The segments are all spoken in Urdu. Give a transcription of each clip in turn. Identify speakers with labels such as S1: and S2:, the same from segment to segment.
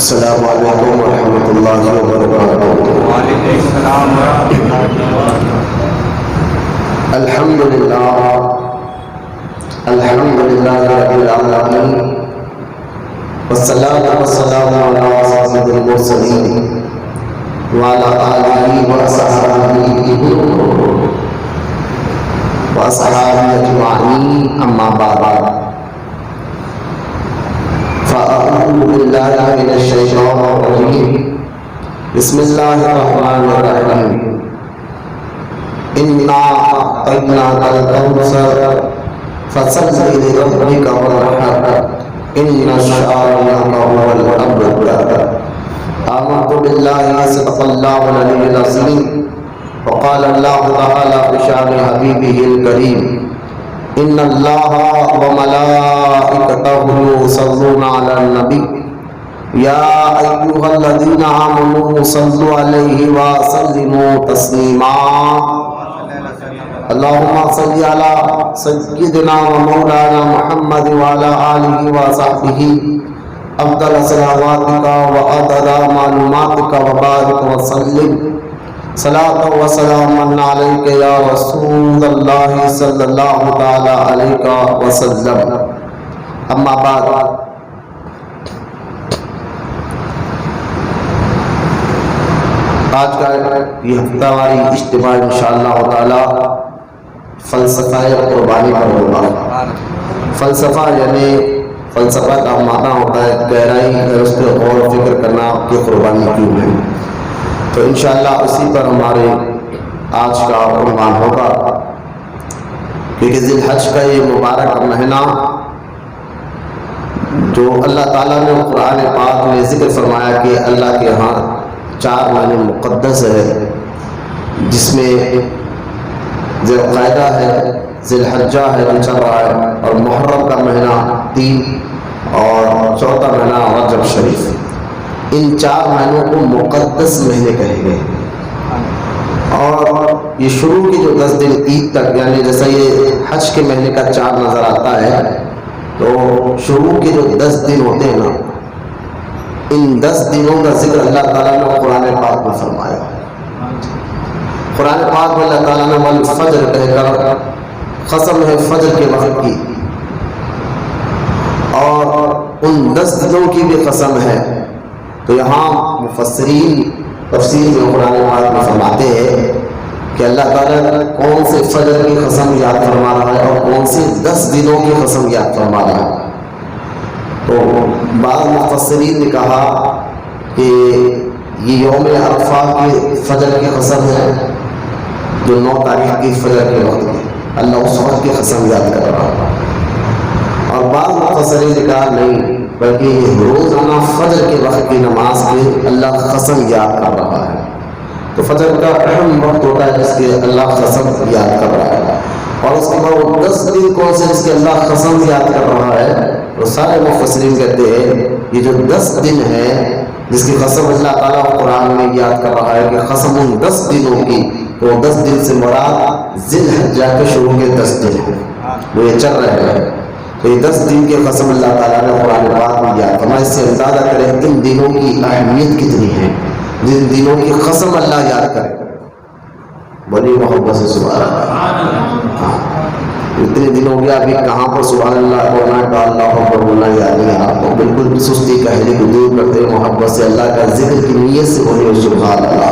S1: السلام علیکم ورحمۃ اللہ وبرکاتہ۔
S2: وعلیکم السلام ورحمۃ اللہ۔
S1: الحمد للہ رب العالمین، والصلاة والسلام علی سید المرسلین وعلی آلہ وصحبہ اجمعین، اما بعد، فأعوذ باللہ من الشیطان الرجیم، بسم اللہ الرحمن الرحیم، انا اعطیناک الکوثر فصل لربک وانحر ان شانئک هو الابتر۔ آمنت باللہ صدق اللہ العلی العظیم، وقال اللہ تعالی بشان حبیبہ الکریم، ان اللہ وملائکتہ یصلون علی النبی یا ایھا الذین آمنوا صلوا علیہ وسلموا تسلیما۔ اللہم صل علی سیدنا و مولانا محمد وعلی آلہ وصحبہ افضل صلواتک وعدد معلوماتک وبارک وسلم صلاۃ و سلام علیک یا رسول اللہ صلی اللہ تعالی علیہ وسلم، اما بعد۔ آج کا یہ ہفتہ واری اجتماع انشاءاللہ تعالی فلسفہ قربانی پر ہوگا۔ فلسفہ یعنی فلسفہ کا معنی ہوتا ہے گہرائی، اس پہ غور و فکر کرنا کہ قربانی کیوں ہے۔ تو انشاءاللہ اسی پر ہمارے آج کا عنوان ہوگا، کیونکہ ذی الحج کا یہ مبارک مہینہ جو اللہ تعالیٰ نے قرآن پاک میں ذکر فرمایا کہ اللہ کے ہاں 4 مہینے مقدس ہے، جس میں ذی القعدہ ہے، ذی الحجہ ہے جو چل رہا ہے، اور محرم کا مہینہ 3 اور چوتھا مہینہ رجب شریف۔ ان 4 مہینوں کو مقدس مہینے کہے گئے، اور یہ شروع کی جو 10 دن عید تک، یعنی جیسا یہ حج کے مہینے کا چاند نظر آتا ہے، تو شروع کے جو 10 دن ہوتے ہیں نا، ان 10 دنوں کا ذکر اللہ تعالیٰ نے قرآن پاک میں فرمایا۔ قرآن پاک میں اللہ تعالیٰ نے والفجر کہہ کر قسم ہے فجر کے وقت کی، اور ان 10 دنوں کی بھی قسم ہے۔ تو یہاں مفسرین تفسیر میں قرآن پاک میں فرماتے ہیں کہ اللہ تعالیٰ کون سے فجر کی قسم یاد فرما رہا ہے اور کون سے 10 دنوں کی قسم یاد فرما رہا ہے۔ تو بعض مفسرین نے کہا کہ یہ یوم عرفہ کے فجر کی قسم ہے، جو 9 تاریخ کی فجر کے وقت ہے، اللہ اس وقت کی قسم یاد کر رہا ہے۔ اور بعض مفسرین نے کہا نہیں، بلکہ روزانہ فجر کے وقت کی نماز میں اللہ قسم یاد کر رہا ہے۔ تو فجر کا اہم وقت ہوتا ہے جس کے اللہ قسم یاد کر رہا ہے، اور اس کے بعد وہ 10 دن کون سے جس کے اللہ قسم یاد کر رہا ہے۔ تو سارے مفسرین کہتے ہیں یہ جو 10 دن ہے جس کی قسم اللہ تعالیٰ قرآن میں یاد کر رہا ہے کہ قسم ان 10 دنوں کی، تو 10 دن سے مراد ذی الحجہ کے شروع کے 10 دن ہیں، وہ یہ چل رہے ہیں۔ تو یہ 10 دن کی قسم اللہ تعالیٰ نے قرآن پاک میں یاد فرمایا۔ اس سے اندازہ کریں ان دنوں کی اہمیت کتنی ہے، جن دنوں کی قسم اللہ یاد کرے، بڑی محبت سے سبحان اللہ۔ اتنے دنوں گیا ابھی کہاں پر سبحان اللہ بولنا ہے، اللہ اکبر بولنا یاد نہیں آ رہا، بالکل سستی کہنے کو دور کرتے محبت سے اللہ کا ذکر کی نیت سے بولے سبحان اللہ۔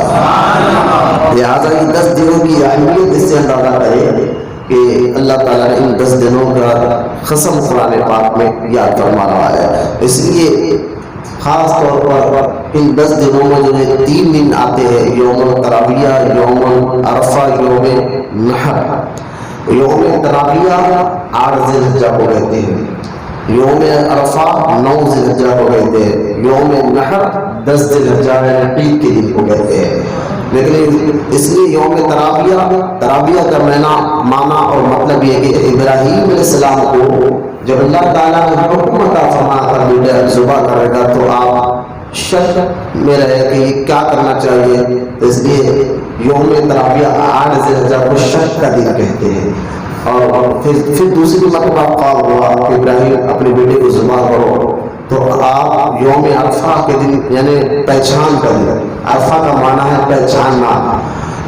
S1: لہٰذا یہ 10 دنوں کی اہمیت اس سے اندازہ کرے کہ اللہ تعالیٰ نے ان 10 دنوں کا قسم قرآن پاک میں یاد فرما رہا ہے۔ اس لیے خاص طور پر ان 10 دنوں میں جو 3 دن آتے ہیں، یوم التراویہ، یوم عرفہ، یوم نحر۔ یوم تراویہ 8 ذی الحجہ کو کہتے ہیں، یوم عرفہ 9 ذی الحجہ کو کہتے ہیں، یوم نحر 10 ذی الحجہ عید کے دن کو کہتے ہیں۔ لیکن اس لیے یوم تراویہ کا معنی اور مطلب یہ کہ ابراہیم علیہ السلام کو جب اللہ تعالیٰ نے حکم عطا فرمایا تھا بیٹا ذبح کرے گا، تو آپ شک میں رہے کہ یہ کیا کرنا چاہیے، اس لیے یوم تراویہ 8 ذی الحجہ کو شک کا دن کہتے ہیں۔ اور پھر دوسری مرتبہ قول ہوا کہ ابراہیم اپنے بیٹے کو ذبح کرو، تو آپ یوم عرفہ کے دن یعنی پہچان کر لیں. عرفہ کا معنی ہے پہچاننا،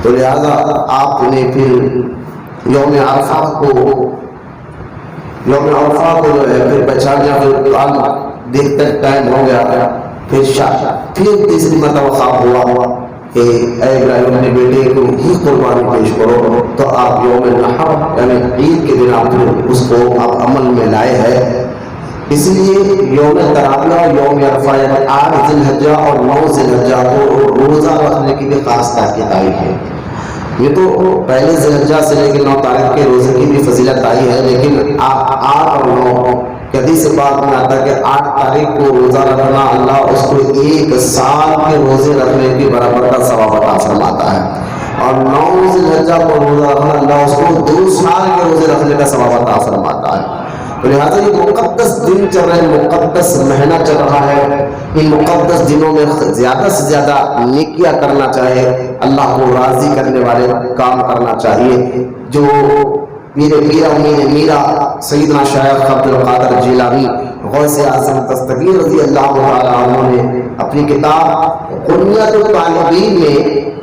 S1: تو لہذا آپ نے پھر یوم عرفہ کو جو ہے پھر پہچان لیا. پھر دیکھتے ٹائم ہو گیا، پھر تیسری مرتبہ خواب ہوا کہ اے ابراہیم اپنے بیٹے کو ہی قربانی پیش کرو. تو آپ یوم النحر یعنی عید کے دن آپ پھر اس کو آپ عمل میں لائے ہیں. اس لیے یوم تراویح اور یوم عرفہ یعنی 8 ذی الحجہ اور 9 ذی الحجہ کو روزہ رکھنے کی بھی خاص تاکید آئی ہے. یہ تو پہلے ذی الحجہ سے لے کے 9 تاریخ کے روزے کی بھی فضیلت آئی ہے، لیکن آپ 8 اور 9 کے حدیث سے بات میں آتا ہے کہ 8 تاریخ کو روزہ رکھنا اللہ اس کو 1 سال کے روزے رکھنے کی برابر کا ثواب عطا فرماتا ہے، اور 9 ذی الحجہ کو روزہ رکھنا اللہ اس کو 2 سال کے روزے رکھنے کا ثواب عطا فرماتا ہے. لہٰذا یہ مقدس دن چل رہے ہیں، مقدس مہینہ چل رہا ہے. ان مقدس دنوں میں زیادہ سے زیادہ نیکیاں کرنا چاہیے، اللہ کو راضی کرنے والے کام کرنا چاہیے. جو میرے میرا سیدنا شیخ عبد القادر جیلانی غوث اعظم دستگیر رضی اللہ تعالیٰ عنہ نے اپنی کتاب بنیاد الطالبین میں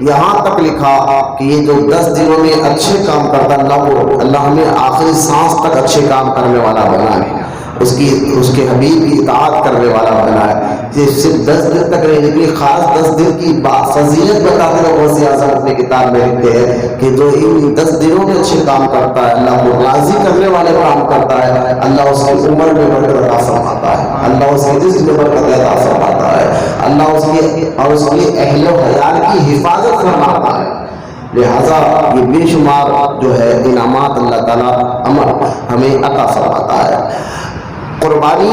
S1: یہاں تک لکھا کہ یہ جو 10 دنوں میں اچھے کام کرتا اللہ ہمیں آخری سانس تک اچھے کام کرنے والا بنا ہے، اس کے حبیب کی اطاعت کرنے والا بنا ہے. یہ صرف 10 دن تک نہیں، لیکن خاص 10 دن کی فضیلت بتاتے ہیں. غوث اعظم اپنی کتاب میں لکھتے ہیں کہ جو ان 10 دنوں میں اچھے کام کرتا ہے، اللہ کو راضی کرنے والے کام کرتا ہے، اللہ اس کی عمر میں برکت عطا فرماتا ہے، اللہ اس کے رزق میں برکت عطا فرماتا ہے، اللہ اس کے اہل و عیال کی حفاظت فرماتا ہے. لہذا یہ بے شمار جو ہے انعامات اللہ تعالیٰ ہمیں عطا فرماتا ہے. قربانی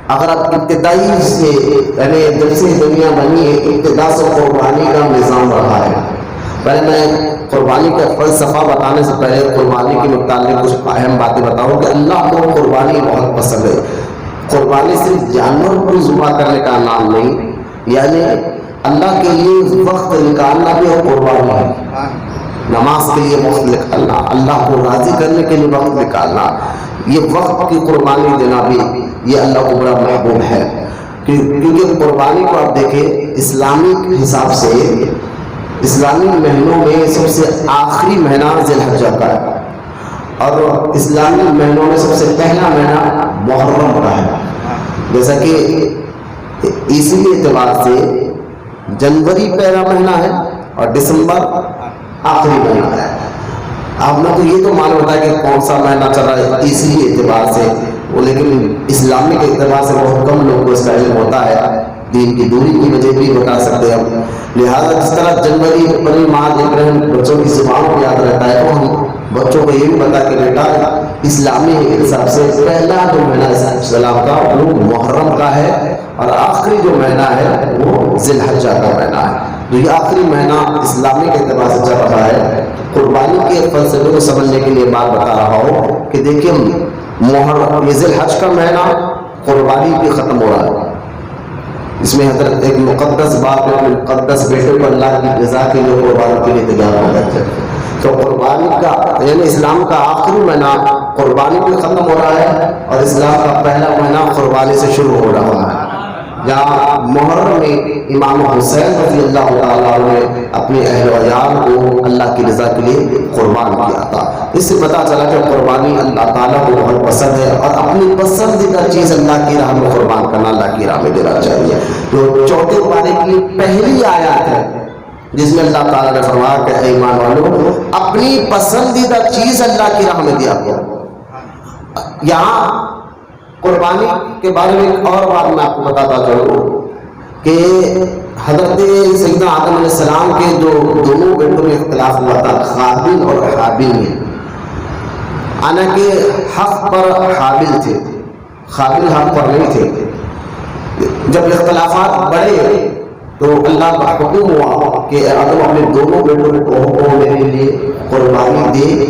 S1: اگر آپ ابتدائی سے یعنی جب سے دنیا بنی ہے ابتدا سے قربانی کا نظام رہا ہے. پہلے میں قربانی کا فلسفہ بتانے سے پہلے قربانی کے متعلق کچھ اہم باتیں بتاؤں کہ اللہ کو قربانی بہت پسند ہے. قربانی صرف جانور کو ذبح کرنے کا نام نہیں، یعنی اللہ کے لیے وقت نکالنا بھی اور قربانی ہے. نماز کے لیے وقت نکالنا، اللہ کو راضی کرنے کے لیے وقت نکالنا، یہ وقت کی قربانی دینا بھی یہ اللہ کو بڑا محبوب ہے. کیونکہ قربانی کو آپ دیکھیں اسلامی حساب سے اسلامی مہینوں میں سب سے آخری مہینہ ذی الحجہ کا ہے، اور اسلامی مہینوں میں سب سے پہلا مہینہ محرم کا ہے. جیسا کہ اسی اعتبار سے جنوری پہلا مہینہ ہے اور دسمبر آخری مہینہ ہے. آپ نے تو یہ تو معلوم ہوتا ہے کہ کون سا مہینہ چل رہا ہے اسی اعتبار سے وہ، لیکن اسلامی کے اعتبار سے بہت کم لوگوں کو اس کا علم ہوتا ہے. دین کی دوری کی وجہ بھی بتا سکتے ہیں ہم. لہٰذا جس طرح جنوری فروری مارچ اپریل بچوں کی زبان کو یاد رہتا ہے، تو ہم بچوں کو یہ بھی بتا کہ بیٹا اسلامی حساب سے پہلا جو مہینہ اسلام کا وہ محرم کا ہے، اور آخری جو مہینہ ہے وہ ذی الحجہ کا مہینہ ہے. تو یہ آخری مہینہ اسلامی کے اعتبار سے چل رہا ہے. قربانی کے فلسفے کو سمجھنے کے لیے بات بتا رہا ہوں کہ دیکھیں محرم یہ ذی الحج کا مہینہ قربانی بھی ختم ہو رہا ہے. اس میں حضرت ایک مقدس باپ نے مقدس بیٹے کو اللہ کی رضا کے لیے قربانی کے لیے تیار ہو گئے. تو قربانی کا یعنی اسلام کا آخری مہینہ قربانی بھی ختم ہو رہا ہے، اور اسلام کا پہلا مہینہ قربانی سے شروع ہو رہا ہے. جہاں محرم میں امام حسین رضی اللہ تعالیٰ نے اپنے اہل و عیال کو اللہ کی رضا کے لیے قربان کیا تھا. اس سے پتہ چلا کہ قربانی اللہ تعالیٰ کو بہت پسند ہے، اور اپنی پسندیدہ چیز اللہ کی راہ میں قربان کرنا اللہ کی راہ میں دینا چاہیے. جو چوتھے پارے کی پہلی آیات ہے جس میں اللہ تعالیٰ نے فرمایا کہ اے ایمان والو اپنی پسندیدہ چیز اللہ کی راہ میں دیا کرو. یہاں قربانی کے بارے میں ایک اور بات میں آپ کو بتاتا چلوں کہ حضرت سیدنا آدم علیہ السلام کے جو دونوں بیٹوں میں اختلاف ہوا تھا قابیل اور حابیل میں، حالانکہ حق پر حابیل تھے، قابیل حق پر نہیں تھے. جب اختلافات بڑھے تو اللہ کا حکم ہوا کہ آدم اپنے دونوں بیٹوں کو میرے لیے قربانی دے،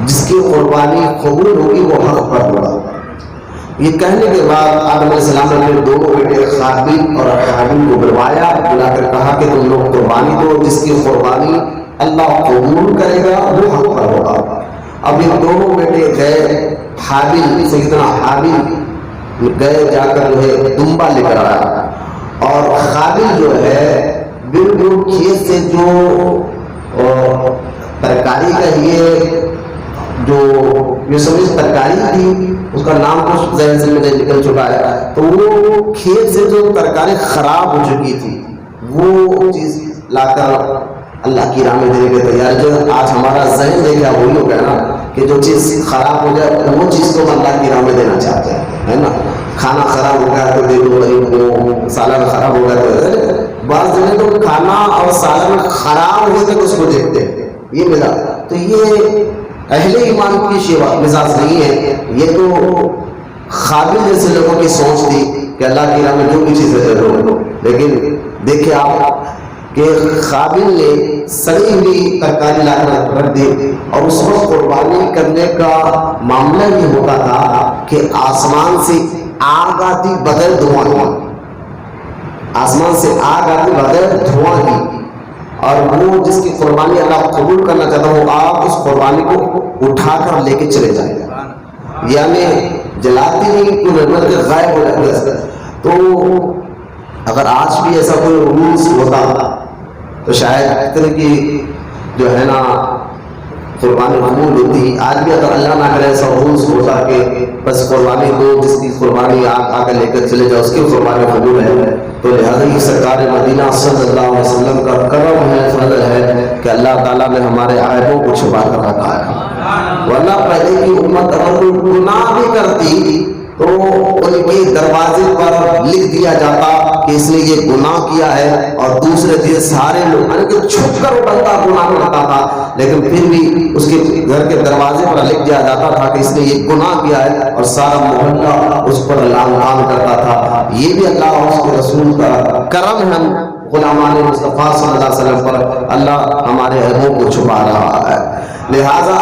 S1: جس کی قربانی قبول ہوگی وہ حق پر ہوگا. یہ کہنے کے بعد آدم علیہ السلام نے اپنے دونوں بیٹے قابیل اور حابیل کو بلوایا، بلا کر کہا کہ تم لوگ قربانی دو، جس کی قربانی اللہ قبول کرے گا وہ حق پر ہوگا. اب یہ دونوں بیٹے گئے، حابیل سیدنا حابیل گئے جا کر جو ہے دمبا لے کر آیا، اور قابل جو ہے بالکل کھیت سے جو ترکاری کا جو سمجھ ترکاری تھی، اس کا نام تو ذہن سے مجھے نکل چکا ہے، تو وہ کھیت سے جو ترکاری خراب ہو چکی تھی وہ چیز لا کر اللہ کی راہ میں دینے کے تیار۔ جو آج ہمارا ذہن دیکھا وہی ہو گیا نا کہ جو چیز خراب ہو جائے وہ چیز کو اللہ کی راہ میں دینا چاہتے ہیں، ہے نا۔ کھانا خراب ہو گیا تو دے دو غریب کو، سالن خراب ہو گیا تو بعض جگہ تو کھانا اور سالن خراب ہوئے تک اس کو دیکھتے ہیں، یہ ملا۔ تو یہ اہل ایمان کی شیوا مزاج نہیں ہے، یہ تو قابل جیسے لوگوں کی سوچ تھی کہ اللہ کی راہ میں جو بھی چیزیں دے دو۔ لیکن دیکھیں آپ کہ قابل نے سڑی ہوئی ترکاری لا کر رکھ دی، اور اس وقت قربانی کرنے کا معاملہ یہ ہوتا تھا کہ آسمان سے آگ آتی بغیر دھواں کی، آسمان سے آگ آتی بغیر دھواں کی، اور وہ جس کی قربانی اللہ قبول کرنا چاہتا وہ آپ اس قربانی کو اٹھا کر لے کے چلے جائیں، یعنی جلاتی نہیں، کوئی نعمت کے غائب ہو جاتی ہے۔ تو اگر آج بھی ایسا کوئی رولز ہوتا تو شاید اتنے کی جو ہے نا قربانی قبول ہوتی۔ آج بھی اگر اللہ نہ کرے ایسا رولز ہوتا کہ بس قربانی دو، جس کی قربانی آ کر لے کر چلے جاؤ اس کی قربانی قبول ہے، تو لہٰذا یہ سرکار مدینہ صلی اللہ علیہ وسلم کا کرم ہے، فضل ہے کہ اللہ تعالیٰ نے ہمارے عیبوں کو چھپا کر رکھا ہے۔ ورنہ پہلے کی امت اگر کوئی گناہ بھی کرتی تو ان کے دروازے پر لکھ دیا جاتا کہ اس نے یہ گناہ کیا ہے، اور دوسرے دن سارے لوگ یعنی کہ چھپ کر وہ بندہ گناہ کرتا تھا، لیکن پھر بھی اس کے گھر کے دروازے پر لکھ دیا جاتا تھا کہ اس نے یہ گناہ کیا ہے، اور سارا محلہ اس پر لعن کرتا تھا۔ یہ بھی اللہ اور اس کے رسول کا کرم ہے، غلامان مصطفیٰ صلی اللہ علیہ وسلم پر اللہ ہمارے عیبوں کو چھپا رہا ہے۔ لہذا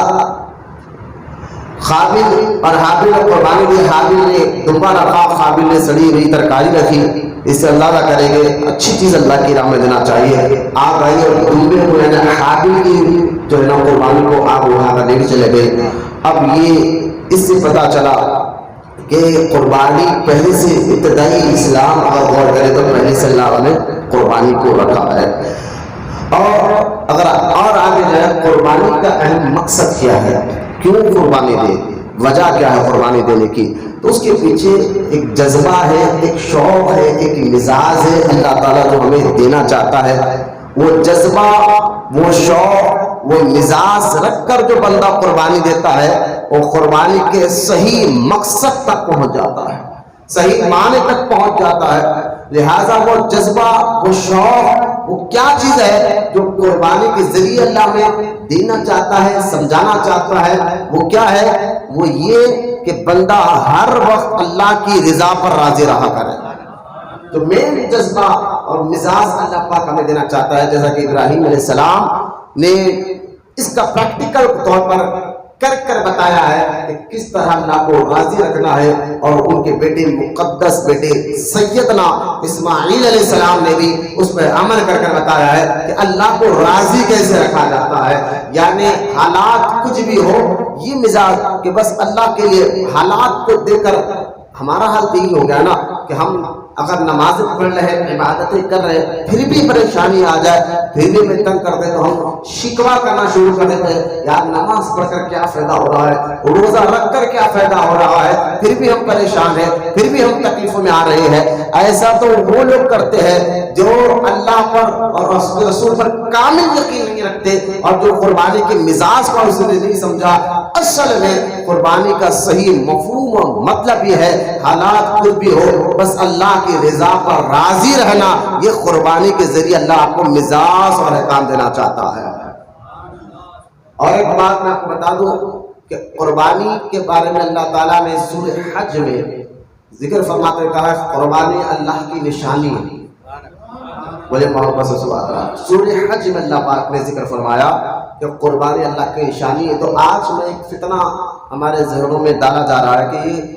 S1: قابل اور حابل نے قربانی دی، حابل نے دمبا رکھا، قابل نے سڑی ہوئی ترکاری رکھی۔ اس سے اللہ کہہ رہے کہ اچھی چیز اللہ کی راہ میں دینا چاہیے۔ آپ آئیے اور دمبے کو یعنی حابل کی جو ہے نا قربانی کو آپ اٹھا کر لے کے چلے گئے۔ اب یہ اس سے پتہ چلا کہ قربانی پہلے سے ابتدائی اسلام اگر غور کرے تو پہلے سے اللہ نے قربانی کو رکھا ہے۔ اور اگر اور آگے جائے قربانی کا اہم مقصد کیا ہے، کیوں قربانی دے، وجہ کیا ہے قربانی دینے کی، تو اس کے پیچھے ایک جذبہ ہے، ایک شوق ہے، ایک مزاج ہے اللہ تعالیٰ جو ہمیں دینا چاہتا ہے۔ وہ جذبہ، وہ شوق، وہ مزاج رکھ کر جو بندہ قربانی دیتا ہے وہ قربانی کے صحیح مقصد تک پہنچ جاتا ہے، صحیح معنی تک پہنچ جاتا ہے۔ لہٰذا وہ جذبہ، وہ شوق، وہ کیا چیز ہے جو قربانی کے ذریعے اللہ میں دینا چاہتا ہے، سمجھانا چاہتا ہے، وہ کیا ہے؟ وہ یہ کہ بندہ ہر وقت اللہ کی رضا پر راضی رہا کرے۔ تو مین جذبہ اور مزاج اللہ پاک ہمیں دینا چاہتا ہے، جیسا کہ ابراہیم علیہ السلام نے اس کا پریکٹیکل طور پر کر بتایا ہے کہ کس طرح اللہ کو راضی رکھنا ہے، اور ان کے بیٹے مقدس بیٹے سیدنا اسماعیل علیہ السلام نے بھی اس پر عمل کر بتایا ہے کہ اللہ کو راضی کیسے رکھا جاتا ہے۔ یعنی حالات کچھ بھی ہو، یہ مزاج کہ بس اللہ کے لیے حالات کو دیکھ کر ہمارا حال تو یہی ہو گیا نا کہ ہم اگر نماز پڑھ رہے ہیں، عبادتیں کر رہے ہیں، پھر بھی پریشانی آ جائے، پھر بھی ہمیں تنگ کر دے تو ہم شکوہ کرنا شروع کر دیتے ہیں، یار نماز پڑھ کر کیا فائدہ ہو رہا ہے، روزہ رکھ کر کیا فائدہ ہو رہا ہے، پھر بھی ہم پریشان ہیں، پھر بھی ہم تکلیفوں میں آ رہے ہیں۔ ایسا تو وہ لوگ کرتے ہیں جو اللہ پر اور رسول پر کامل یقین نہیں رکھتے، اور جو قربانی کے مزاج کو اس نے نہیں سمجھا۔ اصل میں قربانی کا صحیح مفہوم اور مطلب یہ ہے حالات کچھ بھی ہو بس اللہ کی رضا پر راضی رہنا، یہ قربانی کے ذریعے اللہ آپ کو مزاج اور احکام دینا چاہتا ہے۔ اور ایک بات میں آپ کو بتا دوں کہ قربانی کے بارے میں اللہ تعالیٰ نے سورہ حج میں ذکر فرماتے ہوئے کہا ہے قربانی اللہ کی نشانی ہے۔ بولے محبت سے سبحان اللہ۔ سورہ حج میں اللہ پاک نے ذکر فرمایا کہ قربانی اللہ کی نشانی ہے۔ تو آج میں ایک فتنہ ہمارے ذہنوں میں ڈالا جا رہا ہے کہ یہ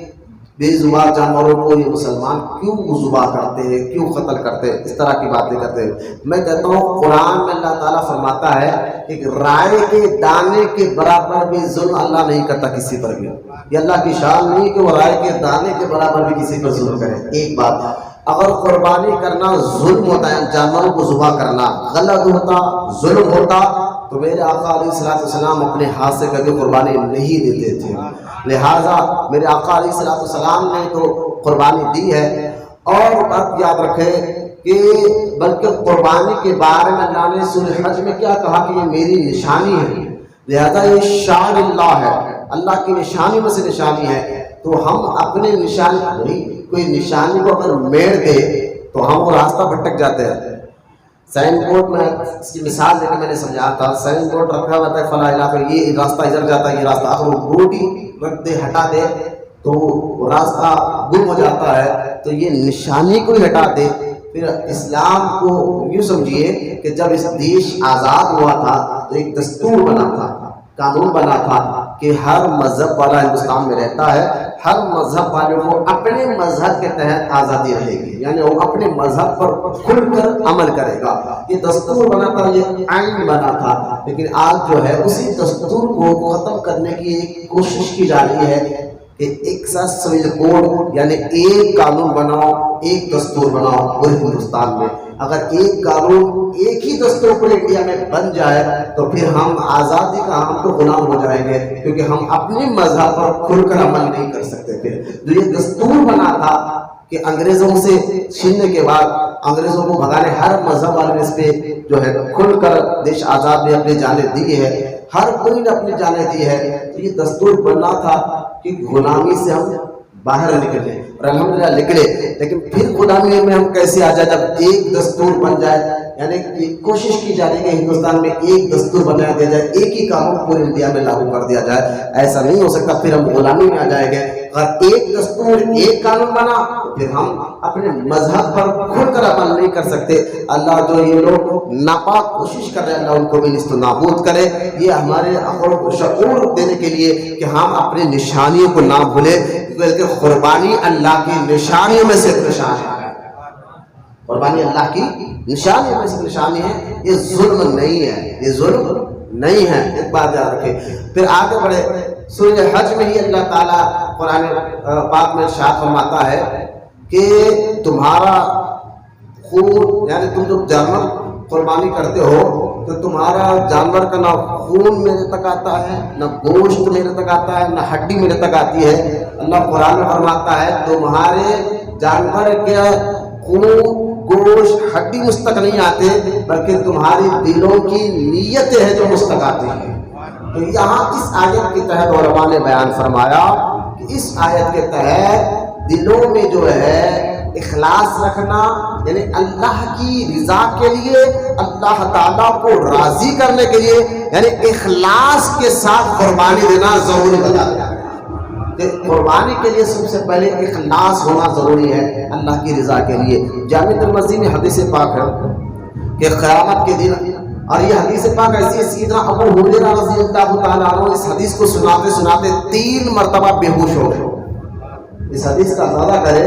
S1: بے زبان جانوروں کو یہ مسلمان کیوں ذبح کرتے ہیں، کیوں قتل کرتے ہیں، اس طرح کی باتیں کرتے ہیں۔ میں کہتا ہوں قرآن میں اللہ تعالیٰ فرماتا ہے کہ رائے کے دانے کے برابر بھی ظلم اللہ نہیں کرتا کسی پر بھی۔ یہ اللہ کی شان نہیں کہ وہ رائے کے دانے کے برابر بھی کسی پر ظلم کرے۔ ایک بات، اگر قربانی کرنا ظلم ہوتا ہے، جانوروں کو ذبح کرنا غلط ہوتا، ظلم ہوتا، تو میرے آقا علیہ السلام اپنے ہاتھ سے کبھی قربانی نہیں دیتے تھے۔ لہٰذا میرے آقا علیہ السلام نے تو قربانی دی ہے۔ اور بات یاد رکھے کہ بلکہ قربانی کے بارے میں اللہ نے سورہ حج میں کیا کہا کہ یہ میری نشانی ہے، لہذا یہ شعائر اللہ ہے، اللہ کی نشانی میں سے نشانی ہے۔ تو ہم اپنے نشانی، کوئی نشانی کو اگر میڑ دے تو ہم وہ راستہ بھٹک جاتے ہیں۔ سائن بورڈ میں اس کی مثال دے کے میں نے سمجھایا تھا، سائن بورڈ رکھا ہوا ہے فلاں علاقے یہ راستہ ادھر جاتا ہے، یہ راستہ، اگر وہ بورڈ ہی رکھ دے، ہٹا دے تو وہ راستہ گم ہو جاتا ہے۔ تو یہ نشانی کو ہی ہٹا دے۔ پھر اسلام کو یوں سمجھیے کہ جب اس دیش آزاد ہوا تھا تو ایک دستور بنا تھا، قانون بنا تھا کہ ہر مذہب والا ہندوستان میں رہتا ہے، ہر مذہب والے کو اپنے مذہب کے تحت آزادی رہے گی، یعنی وہ اپنے مذہب پر کھل کر عمل کرے گا۔ یہ دستور بنا تھا، یہ آئین بنا تھا، لیکن آج جو ہے اسی دستور کو ختم کرنے کی ایک کوشش کی جا رہی ہے کہ ایک ساتھ سویل کوڈ، یعنی ایک قانون بناؤ، ایک دستور بناؤ پورے ہندوستان میں۔ اگر ایک قانون، ایک ہی دستور پورے انڈیا میں بن جائے تو پھر ہم آزادی کا ہم تو غلام ہو جائیں گے، کیونکہ ہم اپنے مذہب پر کھل کر عمل نہیں کر سکتے۔ پھر جو یہ دستور بنا تھا کہ انگریزوں سے چھیننے کے بعد، انگریزوں کو بھگانے، ہر مذہب والے نے اس پہ جو ہے کھل کر دیش آزاد میں اپنی جانیں دی ہے، ہر کوئی نے اپنی جانیں دی ہے۔ تو یہ دستور بننا تھا کہ غلامی سے ہم باہر نکلے، اور الحمدللہ نکلے۔ لیکن پھر غلامی میں ہم کیسے آ جائے جب ایک دستور بن جائے، یعنی کوشش کی جا رہی ہے کہ ہندوستان میں ایک دستور بنا دیا جائے، ایک ہی قانون پورے انڈیا میں لاگو کر دیا جائے۔ ایسا نہیں ہو سکتا، پھر ہم غلامی میں آ جائیں گے۔ اگر ایک دستور، ایک قانون بنا تو پھر ہم اپنے مذہب پر کھل کر عمل نہیں کر سکتے۔ اللہ جو یہ لوگ ناپاک کوشش کر رہے ہیں، اللہ ان کو بھی نیست و نابود کرے۔ یہ ہمارے عقل کو شعور دینے کے لیے کہ ہم اپنی نشانیوں کو نہ بھولیں، بلکہ قربانی اللہ کی نشانیوں میں سے ایک نشانی ہے۔ قربانی اللہ کی نشانی میں سے نشانی ہے، یہ ظلم نہیں ہے، یہ ظلم نہیں ہے، ایک بات یاد رکھیں۔ پھر آگے بڑھے، سورہ حج میں ہی اللہ تعالیٰ قرآن پاک میں ارشاد فرماتا ہے کہ تمہارا خون، یعنی تم جو جانور قربانی کرتے ہو تو تمہارا جانور کا نہ خون میرے تک آتا ہے، نہ گوشت میرے تک آتا ہے، نہ ہڈی میرے تک آتی ہے۔ اللہ قرآن میں فرماتا ہے تمہارے جانور کے خون، گوشت، ہڈی مجھ تک نہیں آتے، بلکہ تمہاری دلوں کی نیتیں ہیں جو مجھ تک آتی ہیں۔ تو یہاں اس آیت کے تحت علماء نے بیان فرمایا کہ اس آیت کے تحت دلوں میں جو ہے اخلاص رکھنا، یعنی اللہ کی رضا کے لیے، اللہ تعالیٰ کو راضی کرنے کے لیے، یعنی اخلاص کے ساتھ قربانی دینا ضروری بتا دیا۔ قربانی کے لیے سب سے پہلے اخلاص ہونا ضروری ہے اللہ کی رضا کے لیے۔ جامع ترمذی میں حدیث پاک ہے کہ قیامت کے دن، اور یہ حدیث پاک ایسی ہے، سیدنا ابو ہریرہ رضی اللہ تعالیٰ عنہ اس حدیث کو سناتے سناتے 3 مرتبہ بے ہوش ہو گئے۔ اس حدیث کا اندازہ کرے،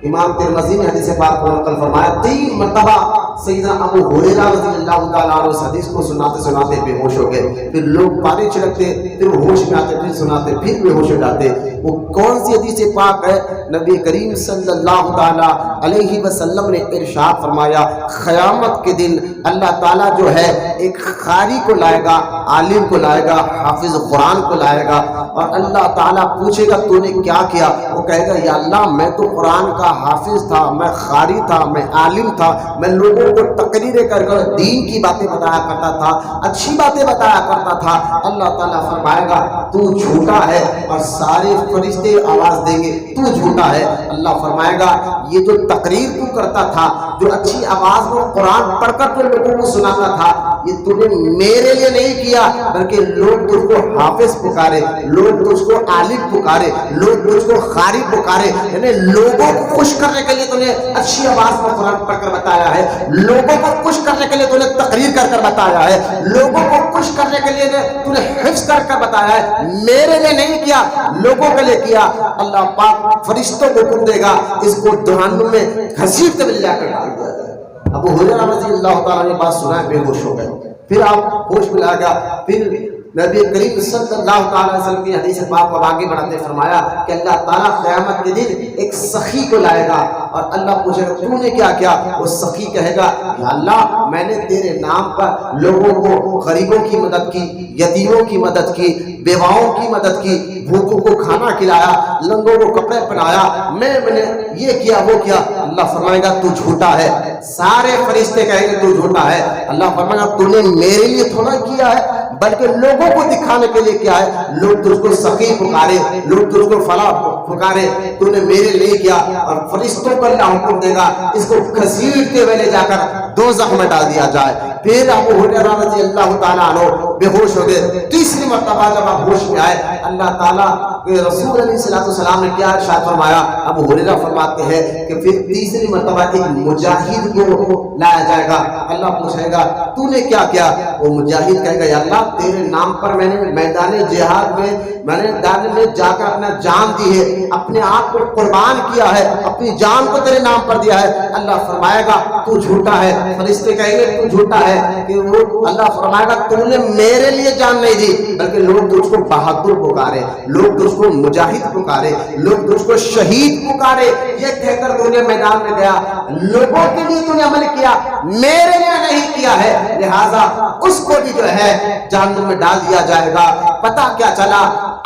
S1: امام ترمذی نے حدیث پاک کو نقل فرمایا، 3 مرتبہ سیدنا ابو ہریرہ رضی اللہ تعالیٰ عنہ اس حدیث کو سناتے سناتے بے ہوش ہو گئے۔ پھر لوگ پانی چھڑکتے، پھر ہوش میں آتے، پھر سناتے، پھر بے ہوش ہو جاتے۔ وہ کون سی حدیث پاک ہے؟ نبی کریم صلی اللہ تعالیٰ علیہ وسلم نے ارشاد فرمایا، قیامت کے دن اللہ تعالیٰ جو ہے ایک قاری کو لائے گا، عالم کو لائے گا، حافظ قرآن کو لائے گا، اور اللہ تعالیٰ پوچھے گا تو نے کیا کیا؟ وہ کہے گا یا اللہ میں تو قرآن کا حافظ تھا، میں قاری تھا، میں عالم تھا، میں لوگوں کو تقریریں کر کر دین کی باتیں بتایا کرتا تھا، اچھی باتیں بتایا کرتا تھا۔ اللہ تعالیٰ فرمائے گا تو جھوٹا ہے، اور سارے فرشتے آواز دیں گے تو جھوٹا ہے۔ اللہ فرمائے گا یہ جو تقریر تو کرتا تھا، جو اچھی آواز میں قرآن پڑھ کر تو لوگوں کو سناتا تھا، یہ تو نے میرے لیے نہیں کیا، بلکہ لوگ تجھ کو حافظ پکارے، لوگ تجھ کو عالم پکارے، لوگ تجھ کو قاری پکارے، یعنی لوگوں کو خوش کرنے کے لیے تو نے اچھی آواز میں قرآن پڑھ کر بتایا ہے، لوگوں کو خوش کرنے کے لیے تو نے تقریر کر کر بتایا ہے، لوگوں کو خوش کرنے کے لیے تو نے حفظ کر کر بتایا ہے، میرے لیے نہیں کیا، لوگوں کے لیے کیا۔ اللہ پاک فرشتوں کو حکم دے گا اس کو جہنم میں گھسیٹ کے لے جا کر ڈال دیا جائے۔ ابو ہریرہ رضی اللہ تعالیٰ نے بات سنا ہے، بے ہوش ہو گئے، پھر آپ ہوش میں آ گیا، پھر نبی کریم صلی اللہ تعالیٰ علیہ وسلم کی حدیث پاک کو آگے بڑھاتے فرمایا کہ اللہ تعالیٰ قیامت کے دن ایک سخی کو لائے گا اور اللہ پوچھے گا تو نے کیا کیا؟ وہ سخی کہے گا یا اللہ میں نے تیرے نام پر لوگوں کو، غریبوں کی مدد کی، یتیموں کی مدد کی، بیواؤں کی مدد کی، بھوکوں کو کھانا کھلایا، لنگوں کو کپڑے پہنایا، میں نے یہ کیا وہ کیا۔ اللہ فرمائے گا تو جھوٹا ہے، سارے فرشتے کہیں گے تو جھوٹا ہے۔ اللہ فرمائے گا تو نے میرے لیے تھوڑا کیا ہے بلکہ لوگوں کو دکھانے کے لیے کیا ہے، لوگ تجھ کو سخی پکارے، لوگ تجھ کو فلاں پکارے، تو نے میرے لیے کیا۔ اور فرشتوں کو اللہ حکم دے گا اس کو گھسیٹتے ہوئے لے جا کر دوزخ میں ڈال دیا جائے۔ پھر ابو ہریرہ رضی اللہ تعالیٰ عنہ بے ہوش ہو گئے۔ تیسری مرتبہ جب آپ ہوش میں آئے، اللہ تعالیٰ کے رسول علیہ السلام نے کیا ارشاد فرمایا؟ ابو ہریرہ فرماتے ہیں کہ پھر تیسری مرتبہ ایک مجاہد کو لایا جائے گا، اللہ پوچھے گا تو نے کیا کیا؟ وہ مجاہد کہے گا یا اللہ تیرے نام پر میں نے میدان جہاد میں جا کر اپنا جان دی ہے، اپنے آپ کو قربان کیا ہے، اپنی جان کو تیرے نام پر دیا ہے۔ اللہ فرمائے گا تو جھوٹا ہے، فرشتے کہیں گے تو جھوٹا ہے، کہ وہ اللہ فرمائے گا تو نے میرے لیے جان نہیں دی بلکہ لوگ تجھ کو بہادر پکارے، لوگ تجھ کو مجاہد پکارے، لوگ تجھ کو شہید پکارے، یہ کہہ کر تو نے میدان میں گیا، لوگوں کے لیے تو نے عمل کیا، میرے لیے نہیں کیا ہے، لہٰذا اس کو بھی جو ہے جہنم میں ڈال دیا جائے گا۔ پتہ کیا چلا؟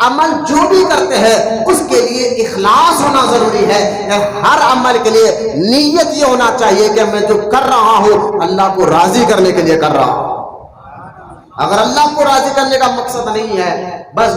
S1: عمل جو بھی کرتے ہیں اس کے لیے اخلاص ہونا ضروری ہے۔ ہر عمل کے لیے نیت یہ ہونا چاہیے کہ میں جو کر رہا ہوں اللہ کو راضی کرنے کے لیے کر رہا ہوں۔ اگر اللہ کو راضی کرنے کا مقصد نہیں ہے، بس